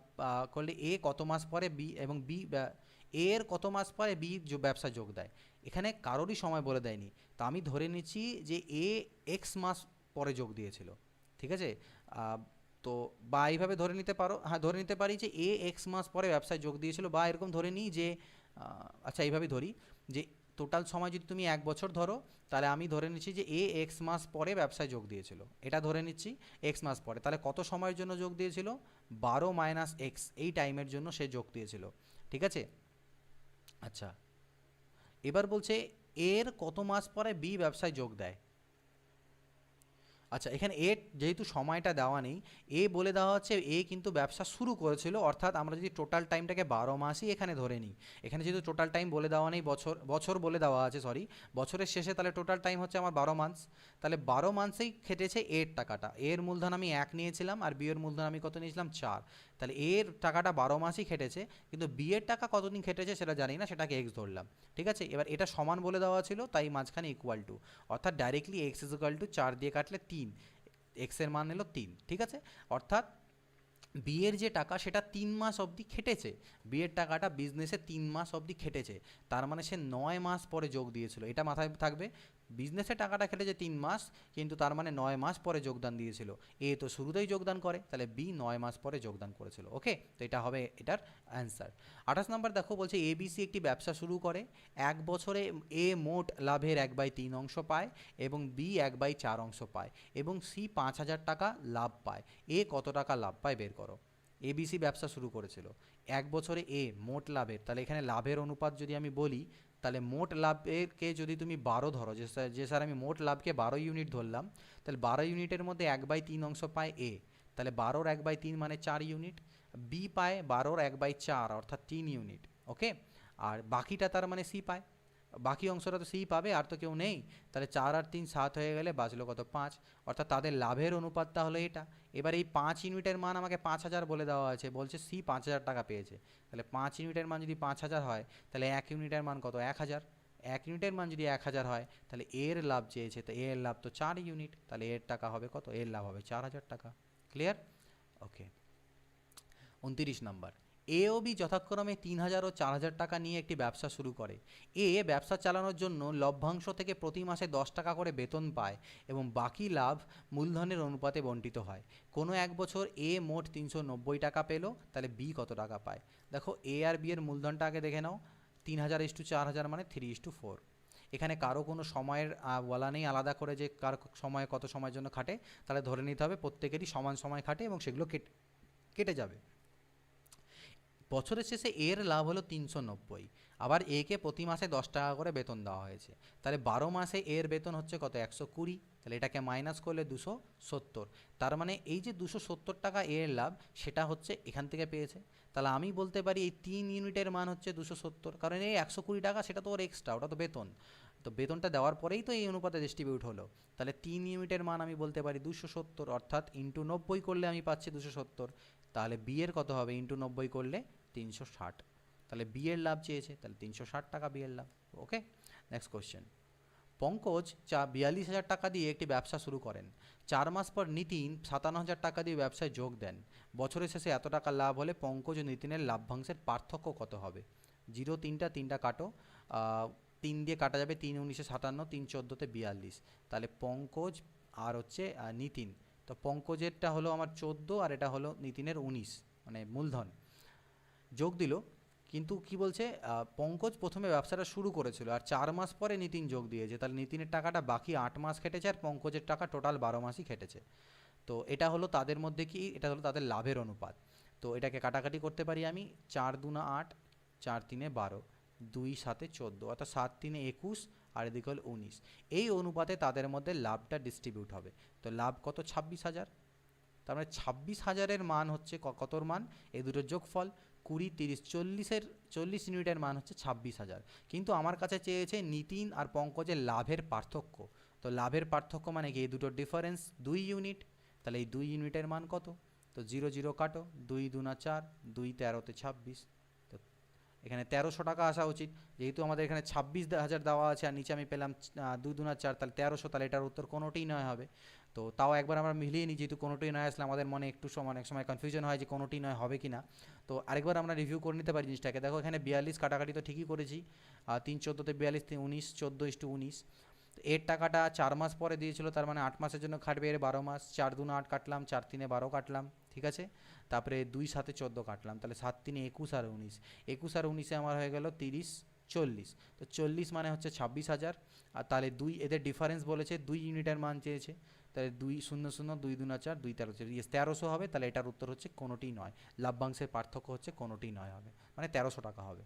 করলে এ কত মাস পরে বি এবং বি এর কত মাস পরে বি ব্যবসা যোগ দেয়। এখানে কারোরই সময় বলে দেয়নি, তো আমি ধরে নিচ্ছি যে এ এক্স মাস পরে যোগ দিয়েছিল, ঠিক আছে। তো বা এইভাবে ধরে নিতে পারো, হ্যাঁ ধরে নিতে পারি যে এ এক্স মাস পরে ব্যবসায় যোগ দিয়েছিল, বা এরকম ধরে নিই যে আচ্ছা এইভাবে ধরি যে টোটাল সময় যদি তুমি 1 বছর ধরো, তাহলে আমি ধরে নিচ্ছি যে এ এক্স মাস পরে ব্যবসায় যোগ দিয়েছিল, এটা ধরে নিচ্ছি এক্স মাস পরে। তাহলে কত সময়ের জন্য যোগ দিয়েছিল? 12 মাইনাস এক্স, এই টাইমের জন্য সে যোগ দিয়েছিল, ঠিক আছে। আচ্ছা, এবার বলছে এর কত মাস পরে বি ব্যবসায় যোগ দেয়। আচ্ছা, এখানে এ যেহেতু সময়টা দেওয়া নেই, এ বলে দেওয়া হচ্ছে এ কিন্তু ব্যবসা শুরু করেছিল, অর্থাৎ আমরা যদি টোটাল টাইমটাকে 12 মাসই এখানে ধরে নিই, এখানে যেহেতু টোটাল টাইম বলে দেওয়া নেই, বছর বলে দেওয়া আছে, সরি বছরের শেষে, তাহলে টোটাল টাইম হচ্ছে আমার 12 মাস। তাহলে 12 মাসেই খেটেছে এর টাকাটা, এর মূলধন আমি 1 নিয়েছিলাম আর বি এর মূলধন আমি কত নিয়েছিলাম 4, তাহলে এর টাকাটা 12 মাসই খেটেছে, কিন্তু বি এর টাকা কতদিন খেটেছে সেটা জানি না, সেটাকে এক্স ধরলাম, ঠিক আছে। এবার এটা সমান বলে দেওয়া ছিল, তাই মাঝখানে ইকুয়াল টু, অর্থাৎ directly x is equal two 4 দিয়ে কাটলে 3, এক্সের মান এলো 3, ঠিক আছে। অর্থাৎ বিয়ের যে টাকা সেটা 3 মাস অবধি খেটেছে, বিয়ের টাকাটা বিজনেসে 3 মাস অবধি খেটেছে, তার মানে সে 9 মাস পরে যোগ দিয়েছিল, এটা মাথায় থাকবে। বিজনেসে টাকাটা খেটেছে 3 মাস, কিন্তু তার মানে 9 মাস পরে যোগদান দিয়েছিল। এ তো শুরুতেই যোগদান করে, তাহলে বি 9 মাস পরে যোগদান করেছিল, ওকে। তো এটা হবে এটার অ্যান্সার। 28 নম্বর দেখো, বলছে এবিসি একটি ব্যবসা শুরু করে, 1 বছরে এ মোট লাভের 1/3 অংশ পায় এবং বি 1/4 অংশ পায় এবং সি 5,000 টাকা লাভ পায়। এ কত টাকা লাভ পায় বের করো। এবিসি ব্যবসা শুরু করেছিল, 1 বছরে এ মোট লাভের, তাহলে এখানে লাভের অনুপাত যদি আমি বলি, তাহলে মোট লাভকে যদি তুমি 12 ধরো, যে স্যার আমি মোট লাভকে 12 ইউনিট ধরলাম, তাহলে 12 ইউনিটের মধ্যে 1/3 অংশ পায় এ, তাহলে 12-র 1/3 মানে 4 ইউনিট, বি পায় 12-র 1/4 অর্থাৎ 3 ইউনিট, ওকে। আর বাকিটা তার মানে সি পায়, বাকি অংশটা তো সি পাবে, আর তো কেউ নেই, তাহলে 4 আর 3 7 হয়ে গেলে বাঁচলো কত 5, অর্থাৎ তাদের লাভের অনুপাতটা হলো এটা। এবার এই 5 ইউনিটের মান আমাকে 5,000 বলে দেওয়া আছে, বলছে সি 5,000 টাকা পেয়েছে, তাহলে 5 ইউনিটের মান যদি 5,000 হয়, তাহলে 1 ইউনিটের মান কত 1,000, 1 ইউনিটের মান যদি 1,000 হয়, তাহলে এর লাভ চেয়েছে, তো এর লাভ তো 4 ইউনিট, তাহলে এর টাকা হবে কত, এর লাভ হবে 4,000 টাকা। Clear, okay. 29 নম্বর, এ ও বি যথাক্রমে 3,000 ও 4,000 টাকা নিয়ে একটি ব্যবসা শুরু করে। এ ব্যবসা চালানোর জন্য লভ্যাংশ থেকে প্রতি মাসে 10 টাকা করে বেতন পায় এবং বাকি লাভ মূলধনের অনুপাতে বণ্টিত হয়। কোনো এক বছর এ মোট 390 টাকা পেল, তাহলে বি কত টাকা পায়। দেখো এ আর বি এর মূলধনটা আগে দেখে নাও, 3,000:4,000 মানে 3:4। এখানে কারো কোনো সময়ের বলা নেই আলাদা করে যে কার সময় কত সময়ের জন্য খাটে, তাহলে ধরে নিতে হবে প্রত্যেকেরই সমান সময় খাটে এবং সেগুলো কেটে যাবে। বছরের শেষে এর লাভ হলো 390, আবার একে প্রতি মাসে 10 টাকা করে বেতন দেওয়া হয়েছে, তাহলে 12 মাসে এর বেতন হচ্ছে কত 120, তাহলে এটাকে মাইনাস করলে 270, তার মানে এই যে 270 টাকা এর লাভ সেটা হচ্ছে এখান থেকে পেয়েছে। তাহলে আমি বলতে পারি এই 3 ইউনিটের মান হচ্ছে 270, কারণ এই 120 টাকা সেটা তো ওর এক্সট্রা, ওটা তো বেতন, তো বেতনটা দেওয়ার পরেই তো এই অনুপাতে ডিস্ট্রিবিউট হলো, তাহলে 3 ইউনিটের মান আমি বলতে পারি 270, অর্থাৎ ইন্টু 90 করলে আমি পাচ্ছি 270, তাহলে বি এর কত হবে ইন্টু 90 করলে 360, তাহলে বি এর লাভ চেয়েছে, তাহলে 360 টাকা বি এর লাভ, ওকে। নেক্সট কোশ্চেন, পঙ্কজ 42,000 টাকা দিয়ে একটি ব্যবসা শুরু করেন, 4 মাস পর নিতিন 57,000 টাকা দিয়ে ব্যবসায় যোগ দেন, বছরের শেষে এত টাকা লাভ হলে পঙ্কজ ও নিতিনের লাভ্যাংশের পার্থক্য কত হবে। 0 3টা কাটো, 3 দিয়ে কাটা যাবে, 3 19 57, 3 14 42, তাহলে পঙ্কজ আর হচ্ছে নিতিন, তো পঙ্কজেরটা হলো আমার 14 আর এটা হলো নিতিনের 19, মানে মূলধন যোগ দিল, কিন্তু কি বলছে পঙ্কজ প্রথমে ব্যবসাটা শুরু করেছিল আর 4 মাস পরে নিতিন যোগ দিয়েছে, তাহলে নিতিনের টাকাটা বাকি 8 মাস খেটেছে আর পঙ্কজের টাকা টোটাল 12 মাসই খেটেছে। তো এটা হলো তাদের মধ্যে কি, এটা হলো তাদের লাভের অনুপাত। তো এটাকে কাটাকাটি করতে পারি আমি, 4 2 8, 4 3 12, 2 7 14, অর্থাৎ 7 3 21 আর এদিকে হল 19, এই অনুপাতে তাদের মধ্যে লাভটা ডিস্ট্রিবিউট হবে। তো লাভ কত 26,000, তার মানে 26,000-এর মান হচ্ছে কতর মান, এই দুটোর যোগফল, 20, 30, 40 ইউনিটের মান হচ্ছে 26,000। কিন্তু আমার কাছে চেয়েছে নিতিন আর পঙ্কজের লাভের পার্থক্য। তো লাভের পার্থক্য মানে কি, এই দুটোর ডিফারেন্স 2 ইউনিট। তাহলে এই 2 ইউনিটের মান কত? তো 0 0 কাটো, 2 2 4, 2 13 26। তো এখানে 1300 টাকা আসা উচিত, যেহেতু আমাদের এখানে 26,000 দেওয়া আছে আর নিচে আমি পেলাম 2 2 4, তাহলে 1300, তাহলে এটার উত্তর কোনোটিই নয় হবে। তো তাও একবার আমরা মিলিয়ে নিই, যেহেতু কোনোটিই নয় আসলে আমাদের মনে একটু অনেক সময় কনফিউশন হয় যে কোনোটিই নয় হবে কি না। তো আরেকবার আমরা রিভিউ করে নিতে পারি জিনিসটাকে। দেখো এখানে 42 কাটাকাটি তো ঠিকই করেছি, 3 14 তে 42, 19 14:19। এর টাকাটা 4 মাস পরে দিয়েছিল, তার মানে 8 মাসের জন্য খাটবে, এর 12 মাস। 4 2 8 কাটলাম, 4 3 12 কাটলাম, ঠিক আছে। তারপরে 2 7 14 কাটলাম, তাহলে 7 3 21 আর 19, 21 আর 19 আমার হয়ে গেল 30 40। তো 40 মানে হচ্ছে 26,000। আর তাহলে এদের ডিফারেন্স বলেছে 2 ইউনিটের মান চেয়েছে, তাহলে 2 0 0 2 2 4 2 13, 1300 হবে। তাহলে এটার উত্তর হচ্ছে কোনোটিই নয়, লাভ্যাংশের পার্থক্য হচ্ছে কোনোটিই নয় হবে, মানে 1300 টাকা হবে।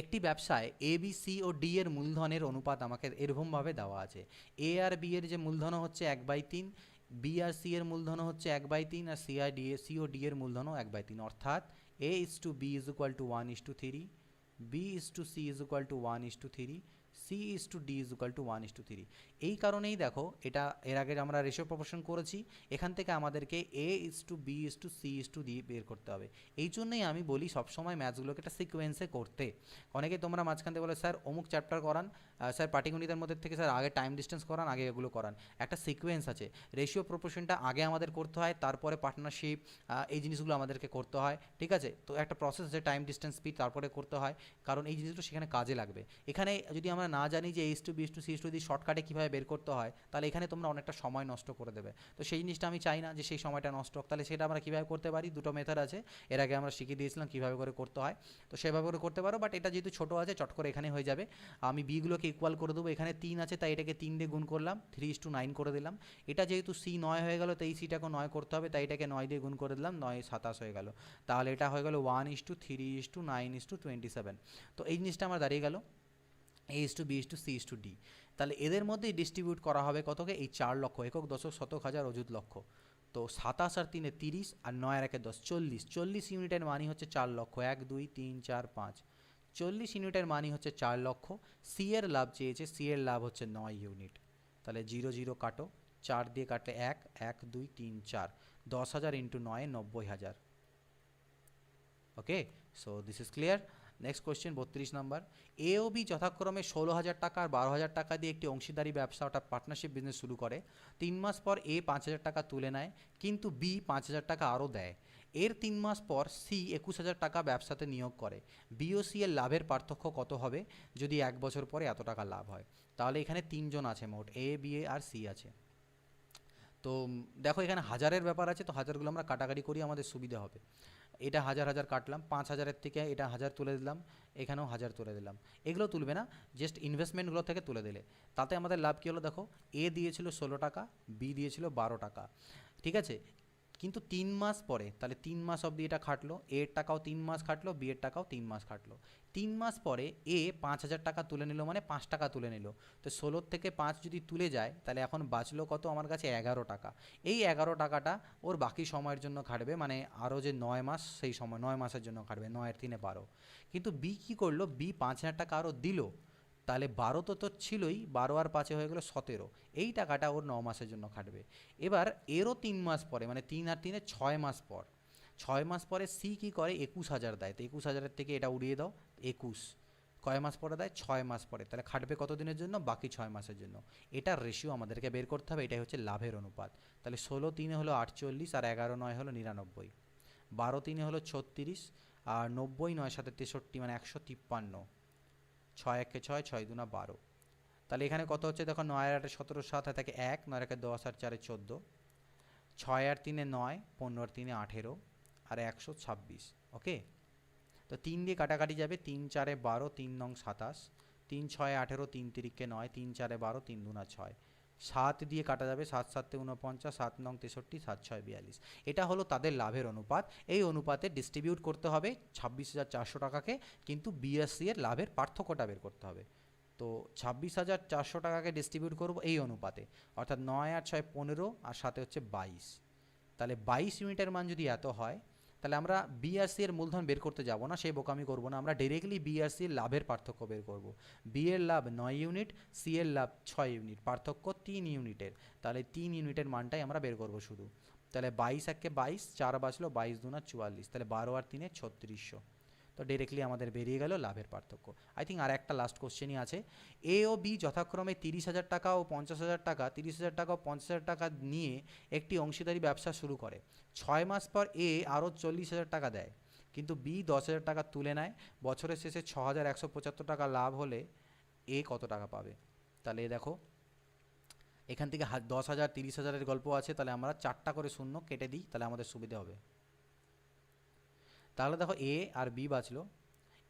একটি ব্যবসায় A B C O D এর মূলধনের অনুপাত আমাকে এরকমভাবে দেওয়া আছে। এ আর বি এর যে মূলধন হচ্ছে 1/3, বি আর সি এর মূলধন হচ্ছে 1/3, আর সি ও ডি এর মূলধনও 1/3। অর্থাৎ A is to B is equal to 1:3, B is to C is equal to 1:3, C is to D is equal to 1:3। এই কারণেই দেখো, এটা এর আগে আমরা রেশিও প্রপোর্শন করেছি, এখান থেকে আমাদেরকে A is to B is to C is to D বের করতে হবে। এই জন্যই আমি বলি সবসময় ম্যাথসগুলোকে একটা সিকোয়েন্সে করতে। অনেকে তোমরা মাঝখান থেকে বলে স্যার অমুক চ্যাপ্টার করান, স্যার পাটিগণিতের মধ্যে থেকে স্যার আগে টাইম ডিস্টেন্স করান, আগে এগুলো করান। একটা সিকোয়েন্স আছে, রেশিও প্রপোর্শনটা আগে আমাদের করতে হয়, তারপরে পার্টনারশিপ, এই জিনিসগুলো আমাদেরকে করতে হয়, ঠিক আছে। তো একটা প্রসেস আছে, টাইম ডিস্টেন্স স্পিড, তারপরে করতে হয়, কারণ এই জিনিসগুলো সেখানে কাজে লাগবে। এখানে যদি আমরা না জানি যে H to B to C to D শর্টকাটে কীভাবে বের করতে হয়, তাহলে এখানে তোমরা অনেকটা সময় নষ্ট করে দেবে। তো সেই জিনিসটা আমি চাই না যে সেই সময়টা নষ্ট হোক। তাহলে সেটা আমরা কীভাবে করতে পারি, দুটো মেথড আছে, এর আগে আমরা শিখিয়ে দিয়েছিলাম কীভাবে করে করতে হয়। তো সেভাবে করে করতে পারো, বাট এটা যেহেতু ছোটো আছে চট করে এখানে হয়ে যাবে। আমি বিগুলোকে ইকুয়াল করে দেবো, এখানে 3 আছে তাই এটাকে 3 দিয়ে গুণ করলাম, 3:9 করে দিলাম। এটা যেহেতু সি 9 হয়ে গেল, তাই সিটাকে 9 করতে হবে, তাই এটাকে 9 দিয়ে গুণ করে দিলাম, 9 27 হয়ে গেল। তাহলে এটা হয়ে গেল 1:3:9:27। তো এই জিনিসটা আমার দাঁড়িয়ে গেল A is to B is to C is to D. তাহলে এদের মধ্যেই ডিস্ট্রিবিউট করা হবে কতকে, এই 4 লক্ষ, একক দশক শতক হাজার অযুত লক্ষ। তো 27 আর 3 30, আর 9 আর 1 10, 40 ইউনিটের মানই হচ্ছে 4 লক্ষ। 1 2 3 4 5, 40 ইউনিটের মানই হচ্ছে 4 লক্ষ। সি এর লাভ চেয়েছে, সি এর লাভ হচ্ছে 9 ইউনিট। তাহলে 0 0 কাটো, 4 দিয়ে কাটলে 1 1 2 3 4, 10,000 into 9 90,000। Okay, so this is clear. Next question 32 number. A ও বি যথাক্রমে 16,000 টাকা আর 12,000 টাকা দিয়ে একটি অংশীদারি ব্যবসা অর্থাৎ পার্টনারশিপ বিজনেস শুরু করে। 3 মাস পর এ 5,000 টাকা তুলে নেয়, কিন্তু বি 5,000 টাকা আরও দেয়। এর 3 মাস পর সি 21,000 টাকা ব্যবসাতে নিয়োগ করে। বি ও সি এর লাভের পার্থক্য কত হবে যদি 1 বছর পরে এত টাকা লাভ হয়? তাহলে এখানে 3 জন আছে মোট, এ বি আর সি আছে। তো দেখো এখানে হাজারের ব্যাপার আছে, তো হাজারগুলো আমরা কাটাকাটি করি, আমাদের সুবিধা হবে। এটা 1000 কাটলাম, 5,000-এর থেকে এটা 1000 তুলে দিলাম, এখানেও 1000 তুলে দিলাম। এগুলো তুলবে না, জাস্ট ইনভেস্টমেন্টগুলো থেকে তুলে দিলে। তাতে আমাদের লাভ কী হলো দেখো, এ দিয়েছিল 16 টাকা, বি দিয়েছিল 12 টাকা, ঠিক আছে। কিন্তু 3 মাস পরে, তাহলে 3 মাস অবধি এটা খাটলো, এর টাকাও 3 মাস খাটলো, বি এর টাকাও 3 মাস খাটলো। 3 মাস পরে এ 5,000 টাকা তুলে নিল, মানে 5 টাকা তুলে নিল। তো 16 থেকে 5 যদি তুলে যায়, তাহলে এখন বাঁচলো কত আমার কাছে, 11 টাকা। এই 11 টাকাটা ওর বাকি সময়ের জন্য খাটবে, মানে আরও যে 9 মাস, সেই সময় 9 মাসের জন্য খাটবে, 9 এর 3 12। কিন্তু বি কী করলো, বি 5,000 টাকা আরও দিল, তাহলে 12 তো তোর ছিলই, 12 আর 5 হয়ে গেলো 17। এই টাকাটা ওর 9 মাসের জন্য খাটবে। এবার এরও 3 মাস পরে, মানে 3 আর 3 6 মাস পর, 6 মাস পরে সি কী করে, 21,000 দেয়। তো 21,000-এর থেকে এটা উড়িয়ে দাও, 21 কয় মাস পরে দেয়, 6 মাস পরে। তাহলে খাটবে কত দিনের জন্য, বাকি 6 মাসের জন্য। এটার রেশিও আমাদেরকে বের করতে হবে, এটাই হচ্ছে লাভের অনুপাত। তাহলে 16 3 হলো 48, আর 11 9 হলো 99, 12 3 হলো 36, আর 90 9 7 63, মানে 153, 6 1 6 6 2 12। তাহলে এখানে কত হচ্ছে দেখো, 9 আর 8 17 7 থাকে 1, 9 আর 10 আর 4 14, 6 আর 3 9, 15 আর 3 18, আর 126। ওকে, তো 3 দিয়ে কাটাকাটি যাবে, 3 4 12, 3 9 27, 3 6 18, 3 3 9, 3 4 12, 3 2 6, 7 দিয়ে কাটা যাবে, 7 7 49, 7 9 63, 7 6 42। এটা হলো তাদের লাভের অনুপাত। এই অনুপাতে ডিস্ট্রিবিউট করতে হবে 26,400 টাকাকে, কিন্তু বিএসসি এর লাভের পার্থক্যটা বের করতে হবে। তো 26,400 টাকাকে ডিস্ট্রিবিউট করবো এই অনুপাতে, অর্থাৎ 9 আর 6 15, আর সাথে হচ্ছে 22। তাহলে 22 ইউনিটের মান যদি এত হয়, তাহলে আমরা বি আর সি এর মূলধন বের করতে যাব না, সেই বোকামি করব না, আমরা ডাইরেক্টলি বি আর সি এর লাভের পার্থক্য বের করব। বি এর লাভ 9 ইউনিট, সি এর লাভ 6 ইউনিট, পার্থক্য 3 ইউনিটের। তাহলে 3 ইউনিটের মানটাই আমরা বের করব শুধু। তাহলে 22 একে 22, 4 বাঁচলো, 22 দুনা 44, তাহলে 12 আর 3 3600। তো ডিরেক্টলি আমাদের বেরিয়ে গেল লাভের পার্থক্য। আই থিঙ্ক আর একটা লাস্ট কোশ্চেনই আছে। এ ও বি যথাক্রমে 30,000 টাকা ও 50,000 টাকা, 30,000 টাকা ও 50,000 টাকা নিয়ে একটি অংশীদারি ব্যবসা শুরু করে। 6 মাস পর এ আরও 40,000 টাকা দেয়, কিন্তু বি 10,000 টাকা তুলে নেয়। বছরের শেষে 6,175 টাকা লাভ হলে এ কত টাকা পাবে? তাহলে দেখো এখান থেকে 10,000 30,000-এর গল্প আছে, তাহলে আমরা 4টা করে শূন্য কেটে দিই, তাহলে আমাদের সুবিধা হবে। তাহলে দেখো এ আর বি বাঁচলো।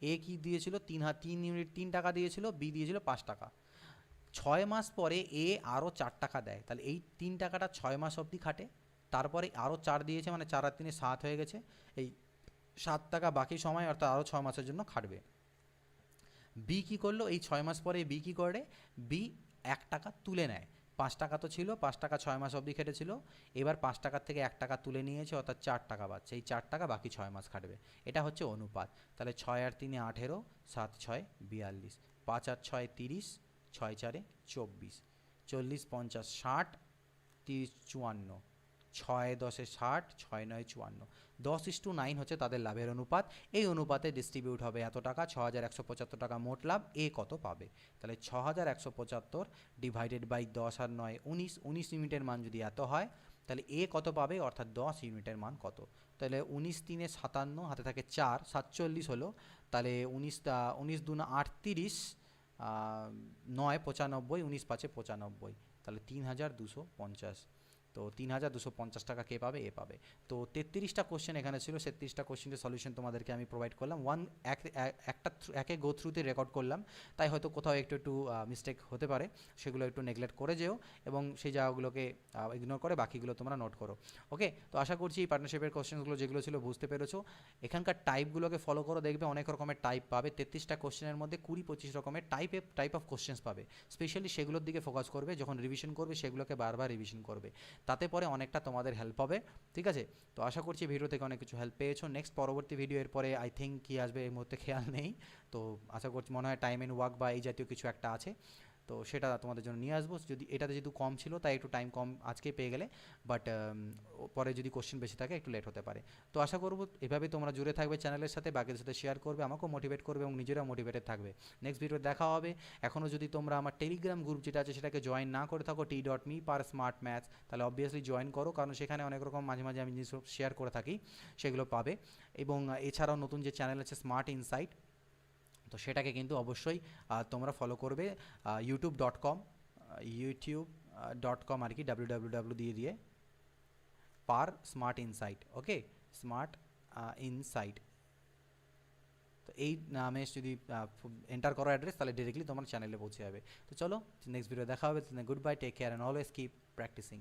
এ কি দিয়েছিল? 3 ইউনিট 3 টাকা দিয়েছিল, বি দিয়েছিল 5 টাকা। 6 মাস পরে এ আরও 4 টাকা দেয়, তাহলে এই 3 টাকাটা 6 মাস অবধি খাটে, তারপরে আরও 4 দিয়েছে, মানে 4 আর 3 7 হয়ে গেছে। এই 7 টাকা বাকি সময় অর্থাৎ আরও 6 মাসের জন্য খাটবে। বি কী করলো? এই 6 মাস পরে বি কী করে? বি 1 টাকা তুলে নেয়। 5 টাকা তো ছিল, 5 টাকা 6 মাস অবধি খেটেছিল, এবার 5 টাকার থেকে 1 টাকা তুলে নিয়েছে, অর্থাৎ 4 টাকা বাড়ছে। এই 4 টাকা বাকি 6 মাস খাটবে, এটা হচ্ছে অনুপাত। তাহলে 6 আর 3 18, 7 6 42, 5 আর 6 30, 6 4 24, 40 50 60, 30 54, 6 10 60, 6 9 54, 10:9 হচ্ছে তাদের লাভের অনুপাত। এই অনুপাতে ডিস্ট্রিবিউট হবে এত টাকা, 6,175 টাকা মোট লাভ। এ কত পাবে? তাহলে 6,175 ডিভাইডেড বাই 10 আর 9 19, 19 ইউনিটের মান যদি এত হয়, তাহলে এ কত পাবে, অর্থাৎ 10 ইউনিটের মান কত? তাহলে 19 3 57, হাতে থাকে 4, 47 হলো। তাহলে 19 দুনা 38, 9 95, 19 5 95, তাহলে 3,250। তো 3,250 টাকা কে পাবে? এ পাবে। তো 33টা কোশ্চেন এখানে ছিল, 36টা কোশ্চেনের সলিউশন তোমাদেরকে আমি প্রোভাইড করলাম। একে গো থ্রুতে রেকর্ড করলাম, তাই হয়তো কোথাও একটু মিস্টেক হতে পারে, সেগুলো একটু নেগলেক্ট করে যেও এবং সেই জায়গাগুলোকে ইগনোর করে বাকিগুলো তোমরা নোট করো। ওকে, তো আশা করছি এই পার্টনারশিপের কোশ্চেনগুলো যেগুলো ছিল বুঝতে পেরেছো। এখানকার টাইপগুলোকে ফলো করো, দেখবে অনেক রকমের টাইপ পাবে। 33টা কোশ্চেনের মধ্যে 20-25 রকমের টাইপ অফ কোশ্চেন্স পাবে। স্পেশালি সেগুলোর দিকে ফোকাস করবে, যখন রিভিশন করবে সেগুলোকে বারবার রিভিশন করবে, তাতে পরে অনেকটা তোমাদের হেল্প হবে। ঠিক আছে, তো আশা করছি ভিডিও থেকে অনেক কিছু হেল্প পেয়েছো। নেক্সট পরবর্তী ভিডিও এরপরে আই থিঙ্ক কী আসবে এই মুহূর্তে খেয়াল নেই, তো আশা করছি মনে হয় টাইম এন্ড ওয়ার্ক বা এই জাতীয় কিছু একটা আছে, তো সেটা তোমাদের জন্য নিয়ে আসবো। যদি এটাতে যেহেতু কম ছিল তাই একটু টাইম কম আজকে পেয়ে গেলে, বাট পরে যদি কোশ্চেন বেশি থাকে একটু লেট হতে পারে। তো আশা করবো এভাবে তোমরা জুড়ে থাকবে চ্যানেলের সাথে, বাকিদের সাথে শেয়ার করবে, আমাকেও মোটিভেট করবে এবং নিজেরাও মোটিভেটেড থাকবে। নেক্সট ভিডিও দেখা হবে। এখনও যদি তোমরা আমার টেলিগ্রাম গ্রুপ যেটা আছে সেটাকে জয়েন না করে থাকো, t.me/smartmaths, তাহলে অবভিয়াসলি জয়েন করো, কারণ সেখানে অনেক রকম মাঝে মাঝে আমি জিনিস শেয়ার করে থাকি, সেগুলো পাবে। এবং এছাড়াও নতুন যে চ্যানেল আছে স্মার্ট ইনসাইট, তো সেটাকে কিন্তু অবশ্যই তোমরা ফলো করবে। youtube.com আর কি, www দিয়ে পার স্মার্ট ইনসাইট। ওকে, স্মার্ট ইনসাইট, তো এই নামে যদি এন্টার করো অ্যাড্রেস, তাহলে ডিরেক্টলি তোমার চ্যানেলে পৌঁছে যাবে। তো চলো নেক্সট ভিডিও দেখা হবে। Goodbye, take care and always keep practising.